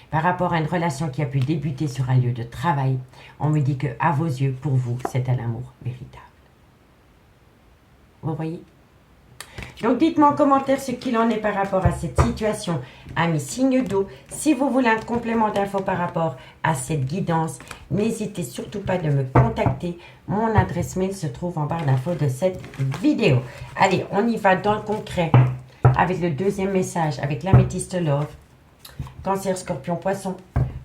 Par rapport à une relation qui a pu débuter sur un lieu de travail, on me dit que à vos yeux, pour vous, c'est un amour véritable. Vous voyez? Donc dites-moi en commentaire ce qu'il en est par rapport à cette situation, amis signes d'eau. Si vous voulez un complément d'infos par rapport à cette guidance, n'hésitez surtout pas de me contacter. Mon adresse mail se trouve en barre d'infos de cette vidéo. Allez, on y va dans le concret avec le deuxième message, avec l'améthyste love. Cancer, scorpion, poisson,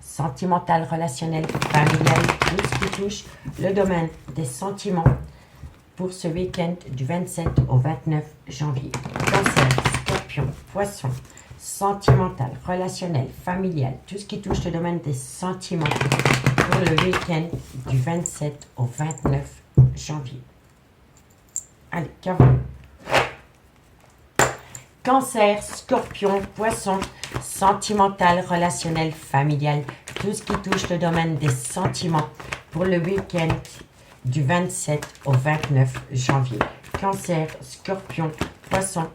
sentimental, relationnel, familial, tout ce qui touche le domaine des sentiments pour ce week-end du 27 au 29 janvier. Cancer, scorpion, poisson, sentimental, relationnel, familial, tout ce qui touche le domaine des sentiments pour le week-end du 27 au 29 janvier. Allez, qu'avons-nous? Cancer, scorpion, poisson, sentimental, relationnel, familial, tout ce qui touche le domaine des sentiments pour le week-end du 27 au 29 janvier. Cancer, scorpion, poisson.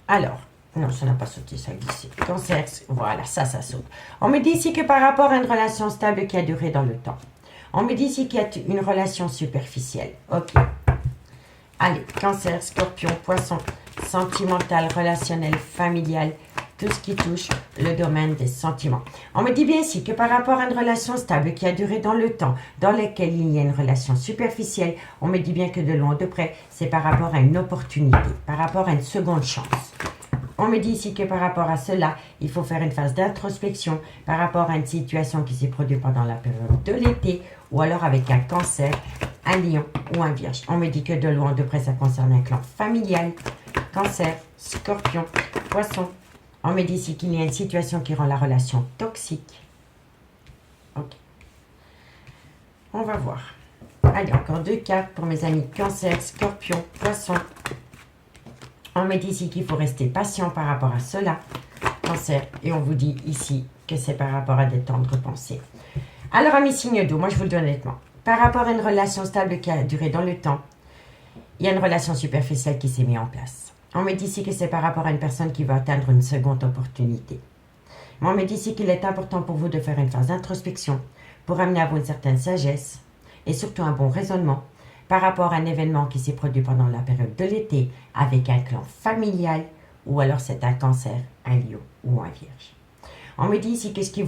Alors, non, ça n'a pas sauté, ça a glissé. Cancer, voilà, ça saute. On me dit ici que par rapport à une relation stable qui a duré dans le temps. On me dit ici qu'il y a une relation superficielle. Ok. Allez, cancer, scorpion, poisson, sentimental, relationnel, familial, tout ce qui touche le domaine des sentiments. On me dit bien ici que par rapport à une relation stable qui a duré dans le temps, dans laquelle il y a une relation superficielle, on me dit bien que de loin de près, c'est par rapport à une opportunité, par rapport à une seconde chance. On me dit ici que par rapport à cela, il faut faire une phase d'introspection par rapport à une situation qui s'est produite pendant la période de l'été ou alors avec un cancer, un lion ou un vierge. On me dit que de loin de près, ça concerne un clan familial, cancer, scorpion, poisson. On me dit ici qu'il y a une situation qui rend la relation toxique. Ok. On va voir. Allez, encore deux cartes pour mes amis cancer, scorpion, poisson. On me dit ici qu'il faut rester patient par rapport à cela, cancer. Et on vous dit ici que c'est par rapport à des tendres pensées. Alors, amis signes d'eau, moi je vous le dis honnêtement. Par rapport à une relation stable qui a duré dans le temps, il y a une relation superficielle qui s'est mise en place. On me dit ici que c'est par rapport à une personne qui va atteindre une seconde opportunité. Mais on me dit ici qu'il est important pour vous de faire une phase d'introspection pour amener à vous une certaine sagesse et surtout un bon raisonnement par rapport à un événement qui s'est produit pendant la période de l'été avec un clan familial ou alors c'est un cancer, un lion ou un vierge. On me dit ici que ce qui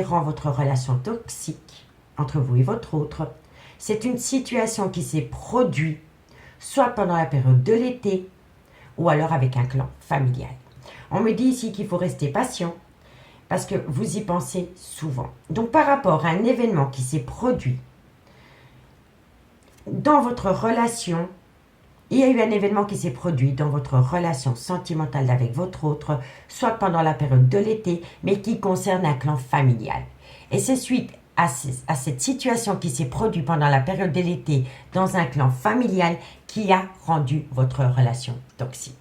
rend votre relation toxique entre vous et votre autre, c'est une situation qui s'est produite soit pendant la période de l'été ou alors avec un clan familial. On me dit ici qu'il faut rester patient parce que vous y pensez souvent. Donc par rapport à un événement qui s'est produit dans votre relation, il y a eu un événement qui s'est produit dans votre relation sentimentale avec votre autre, soit pendant la période de l'été, mais qui concerne un clan familial. Et c'est suite à cette situation qui s'est produite pendant la période de l'été dans un clan familial qui a rendu votre relation toxique.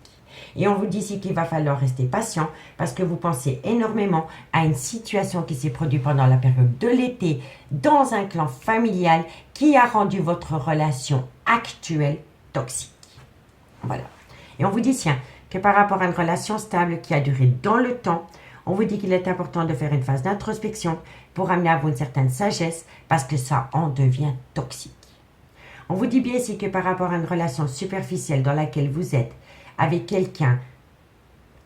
Et on vous dit ici qu'il va falloir rester patient parce que vous pensez énormément à une situation qui s'est produite pendant la période de l'été dans un clan familial qui a rendu votre relation actuelle toxique. Voilà. Et on vous dit tiens, que par rapport à une relation stable qui a duré dans le temps, on vous dit qu'il est important de faire une phase d'introspection pour amener à vous une certaine sagesse parce que ça en devient toxique. On vous dit bien ici que par rapport à une relation superficielle dans laquelle vous êtes avec quelqu'un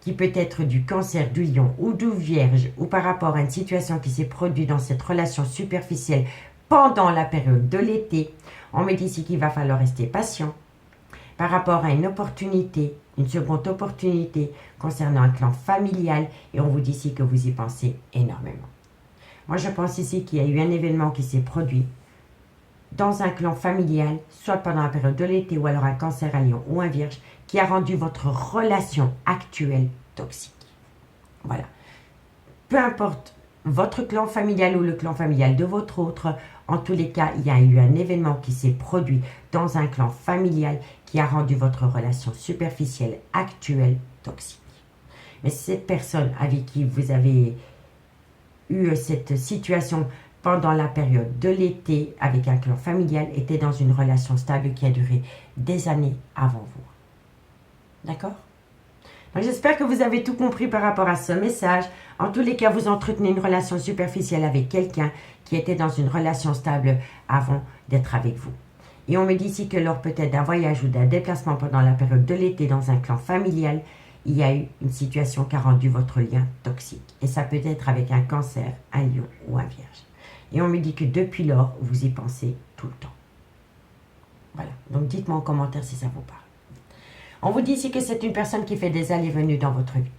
qui peut être du cancer, du lion ou du vierge ou par rapport à une situation qui s'est produite dans cette relation superficielle pendant la période de l'été, on me dit ici qu'il va falloir rester patient par rapport à une opportunité, une seconde opportunité concernant un clan familial et on vous dit ici que vous y pensez énormément. Moi, je pense ici qu'il y a eu un événement qui s'est produit dans un clan familial, soit pendant la période de l'été ou alors un cancer, un lion ou un vierge, qui a rendu votre relation actuelle toxique. Voilà. Peu importe votre clan familial ou le clan familial de votre autre, en tous les cas, il y a eu un événement qui s'est produit dans un clan familial qui a rendu votre relation superficielle actuelle toxique. Mais cette personne avec qui vous avez eu cette situation pendant la période de l'été avec un clan familial était dans une relation stable qui a duré des années avant vous. D'accord? Donc j'espère que vous avez tout compris par rapport à ce message. En tous les cas, vous entretenez une relation superficielle avec quelqu'un qui était dans une relation stable avant d'être avec vous. Et on me dit ici que lors peut-être d'un voyage ou d'un déplacement pendant la période de l'été dans un clan familial, il y a eu une situation qui a rendu votre lien toxique. Et ça peut être avec un cancer, un lion ou un vierge. Et on me dit que depuis lors, vous y pensez tout le temps. Voilà. Donc dites-moi en commentaire si ça vous parle. On vous dit ici que c'est une personne qui fait des allées-venues dans votre vie.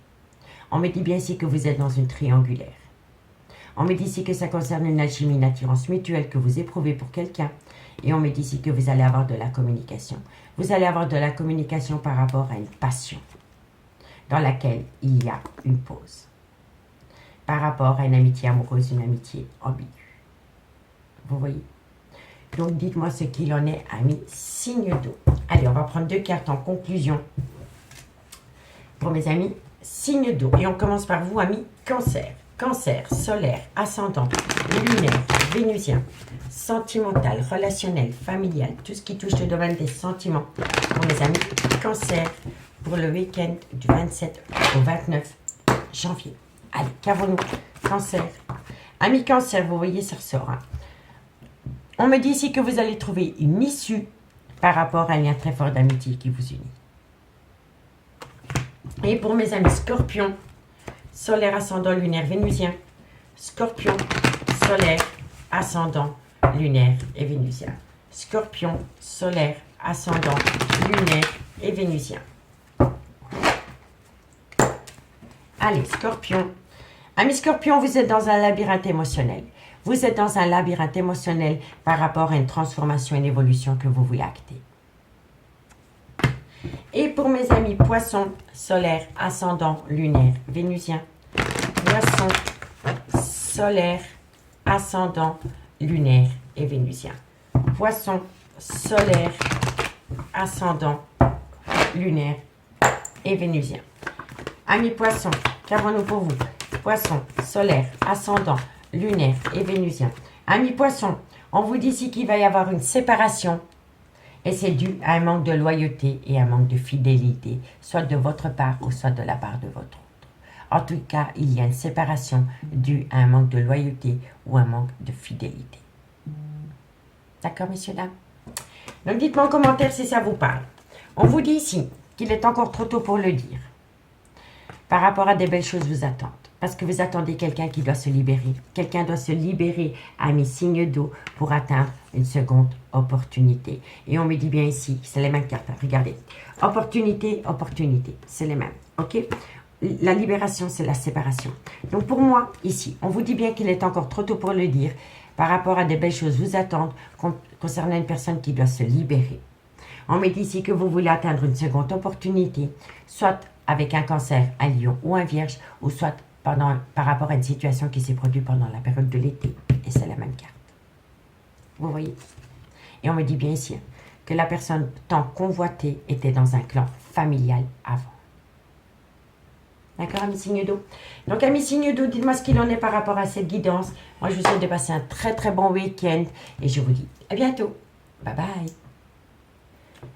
On me dit bien ici que vous êtes dans une triangulaire. On me dit ici que ça concerne une alchimie, une attirance mutuelle que vous éprouvez pour quelqu'un. Et on me dit ici que vous allez avoir de la communication. Vous allez avoir de la communication par rapport à une passion dans laquelle il y a une pause. Par rapport à une amitié amoureuse, une amitié ambiguë. Vous voyez? Donc, dites-moi ce qu'il en est, amis signe d'eau. Allez, on va prendre 2 cartes en conclusion pour mes amis signe d'eau. Et on commence par vous, amis cancer. Cancer, solaire, ascendant, lunaire, vénusien, sentimental, relationnel, familial, tout ce qui touche le domaine des sentiments. Pour mes amis cancer, pour le week-end du 27 au 29 janvier. Allez, qu'avons-nous? Cancer. Amis cancer, vous voyez, ça ressort. Hein. On me dit ici que vous allez trouver une issue par rapport à un lien très fort d'amitié qui vous unit. Et pour mes amis scorpions, solaire, ascendant, lunaire, vénusien, scorpion, solaire, ascendant, lunaire et vénusien. Scorpion, solaire, ascendant, lunaire et vénusien. Allez, scorpion. Amis scorpion, vous êtes dans un labyrinthe émotionnel. Vous êtes dans un labyrinthe émotionnel par rapport à une transformation, une évolution que vous voulez acter. Et pour mes amis poissons, solaire, ascendant, lunaire, vénusien. Poissons, solaire, ascendant, lunaire et vénusien. Poissons, solaire, ascendant, lunaire et vénusien. Amis poissons, qu'avons-nous pour vous? Poissons, solaire, ascendant, lunaire et vénusien. Amis poissons, on vous dit ici qu'il va y avoir une séparation et c'est dû à un manque de loyauté et un manque de fidélité, soit de votre part ou soit de la part de votre autre. En tout cas, il y a une séparation due à un manque de loyauté ou un manque de fidélité. D'accord, messieurs, dames? Donc, dites-moi en commentaire si ça vous parle. On vous dit ici qu'il est encore trop tôt pour le dire. Par rapport à des belles choses vous attendent. Parce que vous attendez quelqu'un qui doit se libérer. Quelqu'un doit se libérer à mes signes d'eau pour atteindre une seconde opportunité. Et on me dit bien ici, c'est les mêmes cartes. Regardez. Opportunité, opportunité. C'est les mêmes. OK? La libération, c'est la séparation. Donc pour moi, ici, on vous dit bien qu'il est encore trop tôt pour le dire. Par rapport à des belles choses vous attendent concernant une personne qui doit se libérer. On me dit ici que vous voulez atteindre une seconde opportunité, soit avec un cancer, un lion ou un vierge, ou soit par rapport à une situation qui s'est produite pendant la période de l'été. Et c'est la même carte. Vous voyez? Et on me dit bien ici que la personne tant convoitée était dans un clan familial avant. D'accord, amis signes d'eau? Donc, amis signes d'eau, dites-moi ce qu'il en est par rapport à cette guidance. Moi, je vous souhaite de passer un très très bon week-end. Et je vous dis à bientôt. Bye bye.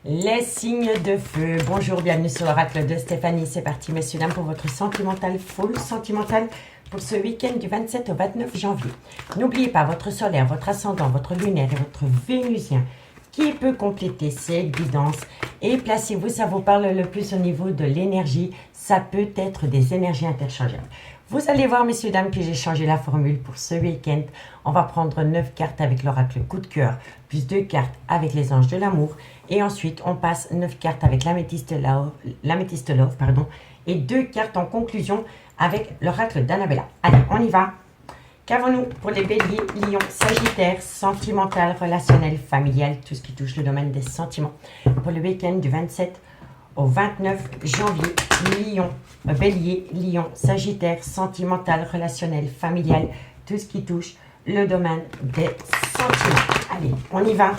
Les signes de feu. Bonjour, bienvenue sur l'oracle de Stéphanie. C'est parti, messieurs, dames, pour votre sentimental full sentimental pour ce week-end du 27 au 29 janvier. N'oubliez pas votre solaire, votre ascendant, votre lunaire et votre vénusien qui peut compléter cette guidance. Et placez-vous, ça vous parle le plus au niveau de l'énergie. Ça peut être des énergies interchangeables. Vous allez voir, messieurs, dames, que j'ai changé la formule pour ce week-end. On va prendre 9 cartes avec l'oracle coup de cœur, plus 2 cartes avec les anges de l'amour. Et ensuite, on passe 9 cartes avec l'améthyste love, et 2 cartes en conclusion avec l'oracle d'Annabella. Allez, on y va. Qu'avons-nous pour les béliers, lions, sagittaires, sentimental, relationnel, familial, tout ce qui touche le domaine des sentiments. Pour le week-end du 27 au 29 janvier, lion, bélier, lion, sagittaire, sentimental, relationnel, familial, tout ce qui touche le domaine des sentiments. Allez, on y va.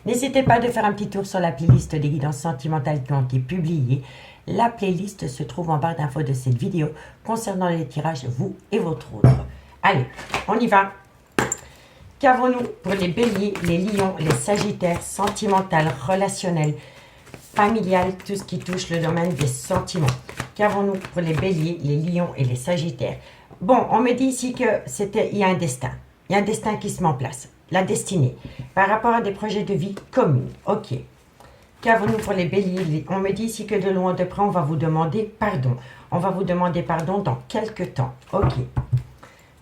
N'hésitez pas de faire un petit tour sur la playlist des guidances sentimentales qui ont été publiées La playlist se trouve en barre d'infos de cette vidéo concernant les tirages, vous et votre autre. Allez, on y va. Qu'avons-nous pour les béliers, les lions, les sagittaires, sentimental, relationnel, familial, tout ce qui touche le domaine des sentiments. Qu'avons-nous pour les béliers, les lions et les sagittaires? Bon, on me dit ici il y a un destin. Il y a un destin qui se met en place. La destinée. Par rapport à des projets de vie communs. Ok. Qu'avons-nous pour les béliers? On me dit ici que de loin de près, on va vous demander pardon. On va vous demander pardon dans quelques temps. Ok.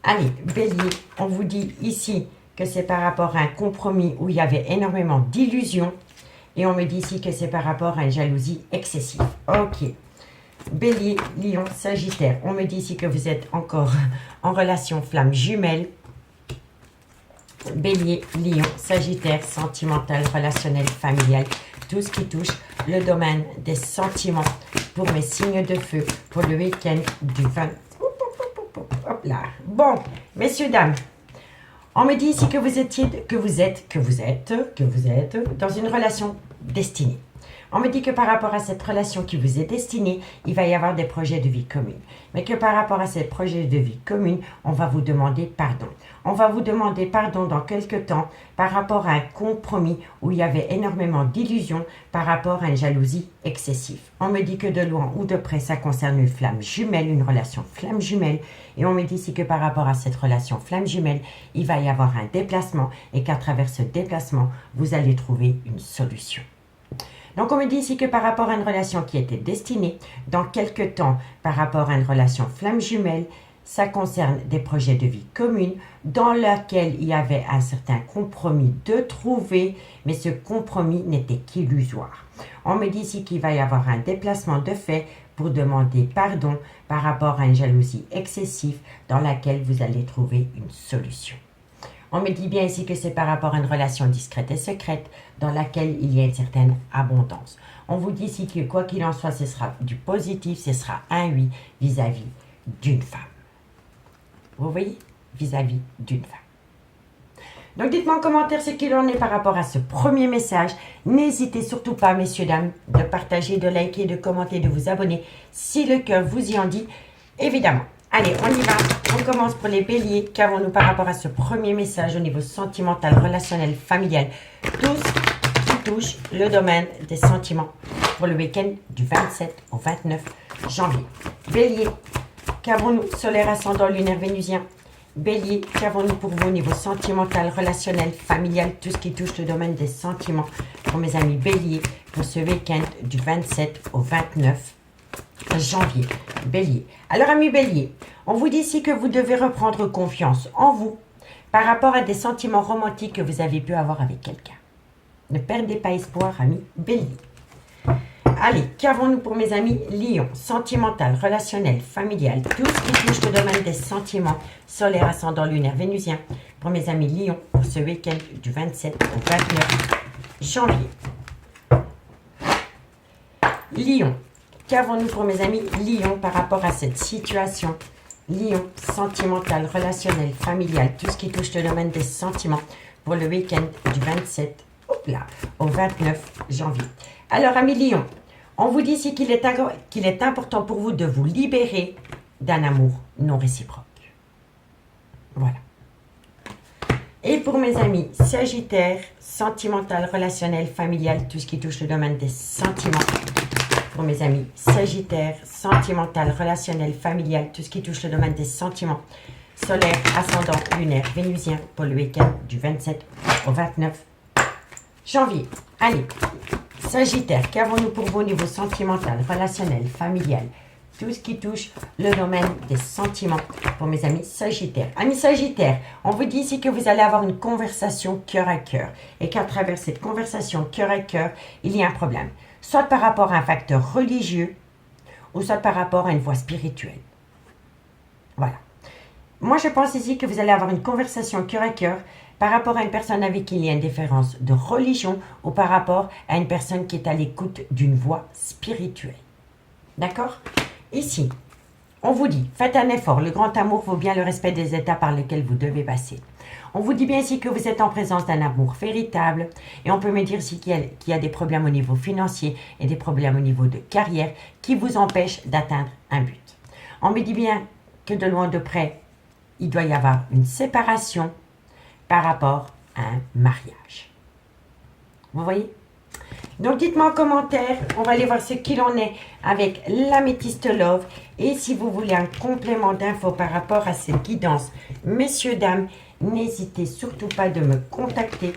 Allez, bélier, on vous dit ici que c'est par rapport à un compromis où il y avait énormément d'illusions. Et on me dit ici que c'est par rapport à une jalousie excessive. Ok. Bélier, lion, sagittaire. On me dit ici que vous êtes encore en relation flamme jumelle. Bélier, lion, sagittaire, sentimental, relationnel, familial. Tout ce qui touche le domaine des sentiments pour mes signes de feu pour le week-end du 20. Hop là. Bon, messieurs, dames. On me dit ici que vous êtes dans une relation destinée. On me dit que par rapport à cette relation qui vous est destinée, il va y avoir des projets de vie communs. Mais que par rapport à ces projets de vie communs, on va vous demander pardon. On va vous demander pardon dans quelques temps par rapport à un compromis où il y avait énormément d'illusions par rapport à une jalousie excessive. On me dit que de loin ou de près, ça concerne une flamme jumelle, une relation flamme jumelle. Et on me dit ici que par rapport à cette relation flamme jumelle, il va y avoir un déplacement et qu'à travers ce déplacement, vous allez trouver une solution. Donc, on me dit ici que par rapport à une relation qui était destinée, dans quelques temps, par rapport à une relation flamme jumelle, ça concerne des projets de vie communs dans lesquels il y avait un certain compromis de trouver, mais ce compromis n'était qu'illusoire. On me dit ici qu'il va y avoir un déplacement de fait pour demander pardon par rapport à une jalousie excessive dans laquelle vous allez trouver une solution. On me dit bien ici que c'est par rapport à une relation discrète et secrète dans laquelle il y a une certaine abondance. On vous dit ici que quoi qu'il en soit, ce sera du positif, ce sera un oui vis-à-vis d'une femme. Vous voyez? Vis-à-vis d'une femme. Donc dites-moi en commentaire ce qu'il en est par rapport à ce premier message. N'hésitez surtout pas, messieurs, dames, de partager, de liker, de commenter, de vous abonner si le cœur vous y en dit, évidemment. Allez, on y va. On commence pour les béliers. Qu'avons-nous par rapport à ce premier message au niveau sentimental, relationnel, familial? Tout ce qui touche le domaine des sentiments pour le week-end du 27 au 29 janvier. Bélier, qu'avons-nous solaire, ascendant, lunaire, vénusien? Bélier, qu'avons-nous pour vous au niveau sentimental, relationnel, familial, tout ce qui touche le domaine des sentiments pour mes amis bélier pour ce week-end du 27 au 29 janvier. Bélier. Alors, amis bélier, on vous dit ici que vous devez reprendre confiance en vous par rapport à des sentiments romantiques que vous avez pu avoir avec quelqu'un. Ne perdez pas espoir, amis bélier. Allez, qu'avons-nous pour mes amis lion? Sentimental, relationnel, familial, tout ce qui touche le domaine des sentiments, solaire, ascendant, lunaire, vénusien, pour mes amis lion pour ce week-end du 27 au 29 janvier. Lion. Qu'avons-nous pour mes amis lion par rapport à cette situation? Lion, sentimental, relationnel, familial, tout ce qui touche le domaine des sentiments pour le week-end du 27 au 29 janvier. Alors, amis lion, on vous dit ici qu'il est important pour vous de vous libérer d'un amour non réciproque. Voilà. Et pour mes amis sagittaires, sentimental, relationnel, familial, tout ce qui touche le domaine des sentiments. Pour mes amis sagittaires, sentimental, relationnel, familial, tout ce qui touche le domaine des sentiments. Solaire, ascendant, lunaire, vénusien, pour le week-end du 27 au 29 janvier. Allez, sagittaire, qu'avons-nous pour vous au niveau sentimental, relationnel, familial, tout ce qui touche le domaine des sentiments pour mes amis sagittaires. Amis sagittaires, on vous dit ici que vous allez avoir une conversation cœur à cœur et qu'à travers cette conversation cœur à cœur, il y a un problème. Soit par rapport à un facteur religieux ou soit par rapport à une voie spirituelle. Voilà. Moi, je pense ici que vous allez avoir une conversation cœur à cœur par rapport à une personne avec qui il y a une différence de religion ou par rapport à une personne qui est à l'écoute d'une voie spirituelle. D'accord? Ici, On vous dit, faites un effort. Le grand amour vaut bien le respect des états par lesquels vous devez passer. On vous dit bien ici que vous êtes en présence d'un amour véritable. Et on peut me dire ici qu'il y a des problèmes au niveau financier et des problèmes au niveau de carrière qui vous empêchent d'atteindre un but. On me dit bien que de loin de près, il doit y avoir une séparation par rapport à un mariage. Vous voyez? Donc dites-moi en commentaire, on va aller voir ce qu'il en est avec l'améthyste love. Et si vous voulez un complément d'infos par rapport à cette guidance, messieurs, dames, n'hésitez surtout pas de me contacter.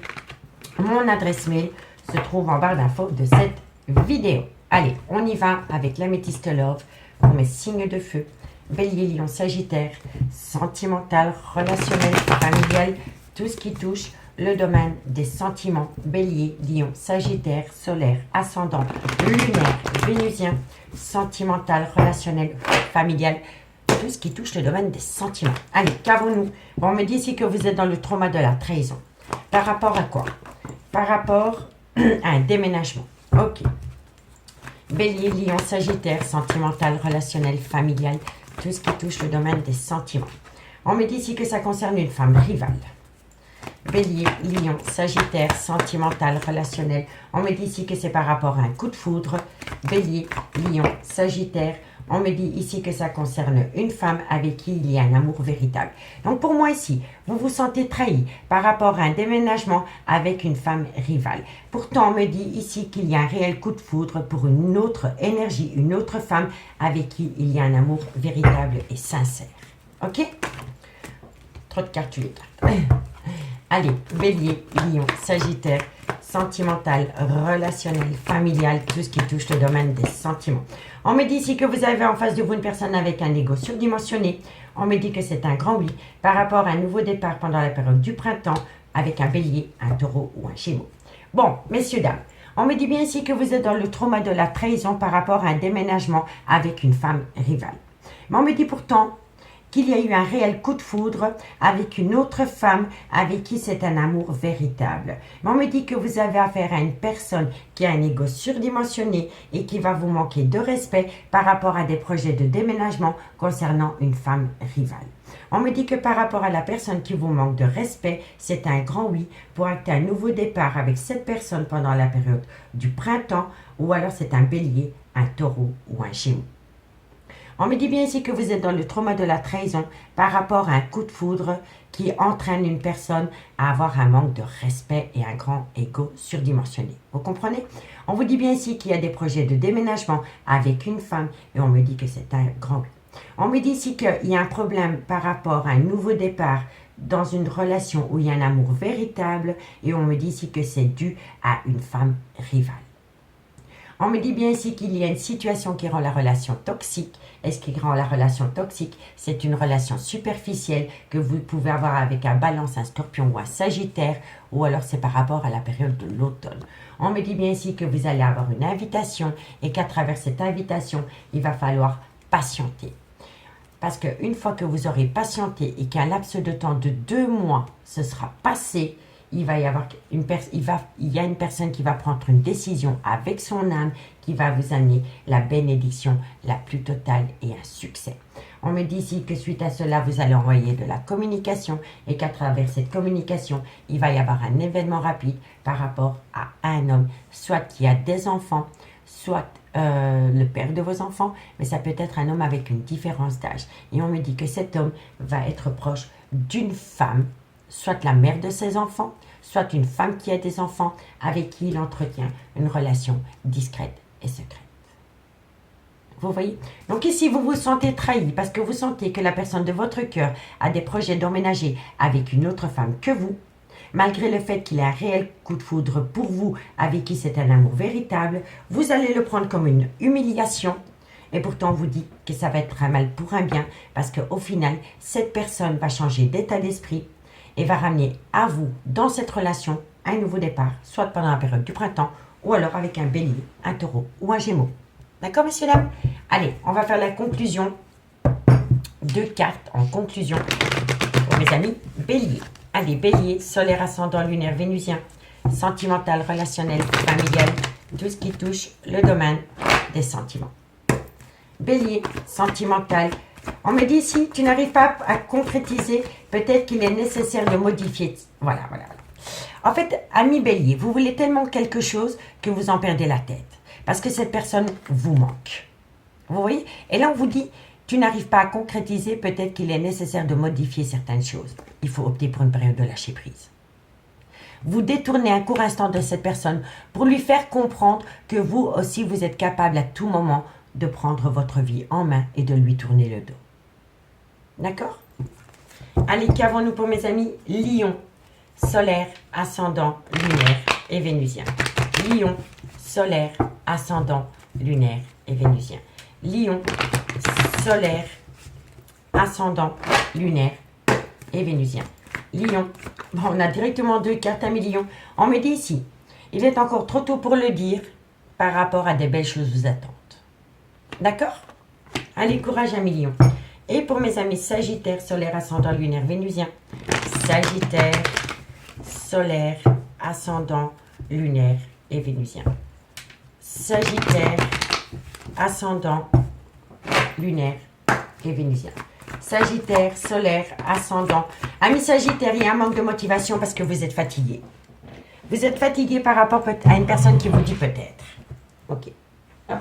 Mon adresse mail se trouve en barre d'infos de cette vidéo. Allez, on y va avec l'améthyste love pour mes signes de feu. Bélier, Lion, Sagittaire, sentimental, relationnel, familial, tout ce qui touche le domaine des sentiments. Bélier, Lion, Sagittaire, solaire, ascendant, lunaire, vénusien, sentimental, relationnel, familial, tout ce qui touche le domaine des sentiments. Allez, qu'avons-nous? Bon, on me dit ici que vous êtes dans le trauma de la trahison. Par rapport à quoi? Par rapport à un déménagement. Ok. Bélier, Lion, Sagittaire, sentimental, relationnel, familial, tout ce qui touche le domaine des sentiments. On me dit ici que ça concerne une femme rivale. Bélier, Lion, Sagittaire, sentimental, relationnel. On me dit ici que c'est par rapport à un coup de foudre. Bélier, Lion, Sagittaire. On me dit ici que ça concerne une femme avec qui il y a un amour véritable. Donc pour moi ici, vous vous sentez trahi par rapport à un déménagement avec une femme rivale. Pourtant, on me dit ici qu'il y a un réel coup de foudre pour une autre énergie, une autre femme avec qui il y a un amour véritable et sincère. Ok? Trop de cartes, les cartes. Allez, Bélier, Lion, Sagittaire, sentimental, relationnel, familial, tout ce qui touche le domaine des sentiments. On me dit ici que vous avez en face de vous une personne avec un ego surdimensionné. On me dit que c'est un grand oui par rapport à un nouveau départ pendant la période du printemps avec un bélier, un taureau ou un gémeaux. Bon, messieurs, dames, on me dit bien ici que vous êtes dans le trauma de la trahison par rapport à un déménagement avec une femme rivale. Mais on me dit pourtant qu'il y a eu un réel coup de foudre avec une autre femme avec qui c'est un amour véritable. Mais on me dit que vous avez affaire à une personne qui a un ego surdimensionné et qui va vous manquer de respect par rapport à des projets de déménagement concernant une femme rivale. On me dit que par rapport à la personne qui vous manque de respect, c'est un grand oui pour acter un nouveau départ avec cette personne pendant la période du printemps, ou alors c'est un bélier, un taureau ou un gémeaux. On me dit bien ici que vous êtes dans le trauma de la trahison par rapport à un coup de foudre qui entraîne une personne à avoir un manque de respect et un grand ego surdimensionné. Vous comprenez? On vous dit bien ici qu'il y a des projets de déménagement avec une femme et on me dit que c'est un grand oui. On me dit ici qu'il y a un problème par rapport à un nouveau départ dans une relation où il y a un amour véritable et on me dit ici que c'est dû à une femme rivale. On me dit bien ici qu'il y a une situation qui rend la relation toxique. Et ce qui rend la relation toxique, c'est une relation superficielle que vous pouvez avoir avec un balance, un scorpion ou un sagittaire, ou alors c'est par rapport à la période de l'automne. On me dit bien ici que vous allez avoir une invitation et qu'à travers cette invitation, il va falloir patienter. Parce qu'une fois que vous aurez patienté et qu'un laps de temps de 2 mois se sera passé, il y a une personne qui va prendre une décision avec son âme qui va vous amener la bénédiction la plus totale et un succès. On me dit ici que suite à cela, vous allez envoyer de la communication et qu'à travers cette communication, il va y avoir un événement rapide par rapport à un homme, soit qui a des enfants, soit le père de vos enfants, mais ça peut être un homme avec une différence d'âge. Et on me dit que cet homme va être proche d'une femme, soit la mère de ses enfants, soit une femme qui a des enfants avec qui il entretient une relation discrète et secrète. Vous voyez? Donc ici, vous vous sentez trahi parce que vous sentez que la personne de votre cœur a des projets d'emménager avec une autre femme que vous, malgré le fait qu'il ait un réel coup de foudre pour vous, avec qui c'est un amour véritable, vous allez le prendre comme une humiliation. Et pourtant, on vous dit que ça va être un mal pour un bien parce qu'au final, cette personne va changer d'état d'esprit et va ramener à vous, dans cette relation, un nouveau départ, soit pendant la période du printemps, ou alors avec un bélier, un taureau ou un gémeaux. D'accord, messieurs, dames? Allez, on va faire la conclusion. 2 cartes en conclusion pour mes amis bélier. Allez, bélier, solaire, ascendant, lunaire, vénusien, sentimental, relationnel, familial, tout ce qui touche le domaine des sentiments. Bélier, sentimental, On me dit si tu n'arrives pas à concrétiser, peut-être qu'il est nécessaire de modifier. Voilà, voilà, voilà. En fait, ami Bélier, vous voulez tellement quelque chose que vous en perdez la tête. Parce que cette personne vous manque. Vous voyez? Et là, on vous dit, tu n'arrives pas à concrétiser, peut-être qu'il est nécessaire de modifier certaines choses. Il faut opter pour une période de lâcher prise. Vous détournez un court instant de cette personne pour lui faire comprendre que vous aussi, vous êtes capable à tout moment de prendre votre vie en main et de lui tourner le dos. D'accord? Allez, qu'avons-nous pour mes amis? Lion, solaire, ascendant, lunaire et vénusien. Lion, solaire, ascendant, lunaire et vénusien. Lion, solaire, ascendant, lunaire et vénusien. Lion, bon, on a directement 2 cartes à Lion. On me dit ici, il est encore trop tôt pour le dire par rapport à des belles choses vous attendent. D'accord? Allez, courage à Lion. Et pour mes amis Sagittaire, solaire, ascendant, lunaire, vénusien. Sagittaire, solaire, ascendant, lunaire et vénusien. Sagittaire, ascendant, lunaire et vénusien. Sagittaire, solaire, ascendant. Amis Sagittaire, il y a un manque de motivation parce que vous êtes fatigué. Vous êtes fatigué par rapport à une personne qui vous dit peut-être. Ok. Hop.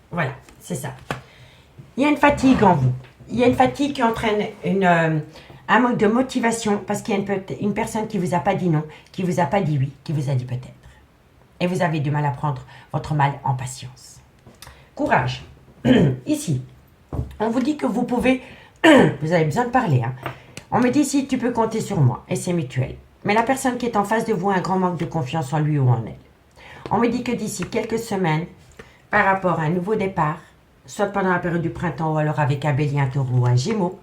Voilà, c'est ça. Il y a une fatigue en vous. Il y a une fatigue qui entraîne un manque de motivation parce qu'il y a une personne qui ne vous a pas dit non, qui ne vous a pas dit oui, qui vous a dit peut-être. Et vous avez du mal à prendre votre mal en patience. Courage. Ici, on vous dit que vous pouvez... vous avez besoin de parler. Hein. On me dit ici, tu peux compter sur moi. Et c'est mutuel. Mais la personne qui est en face de vous a un grand manque de confiance en lui ou en elle. On me dit que d'ici quelques semaines, par rapport à un nouveau départ, soit pendant la période du printemps ou alors avec un bélier, un taureau ou un gémeaux,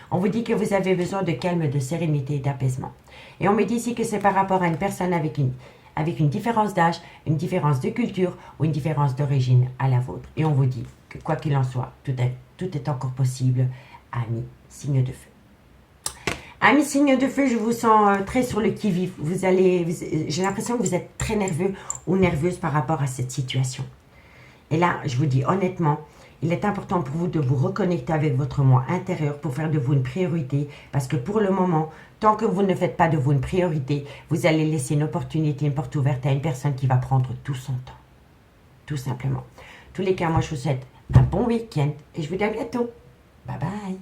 on vous dit que vous avez besoin de calme, de sérénité et d'apaisement. Et on me dit ici que c'est par rapport à une personne avec une différence d'âge, une différence de culture ou une différence d'origine à la vôtre. Et on vous dit que quoi qu'il en soit, tout est encore possible, amis signe de feu. Amis signe de feu, je vous sens très sur le qui-vive. J'ai l'impression que vous êtes très nerveux ou nerveuse par rapport à cette situation. Et là, je vous dis honnêtement, il est important pour vous de vous reconnecter avec votre moi intérieur pour faire de vous une priorité. Parce que pour le moment, tant que vous ne faites pas de vous une priorité, vous allez laisser une opportunité, une porte ouverte à une personne qui va prendre tout son temps. Tout simplement. En tous les cas, moi, je vous souhaite un bon week-end et je vous dis à bientôt. Bye bye.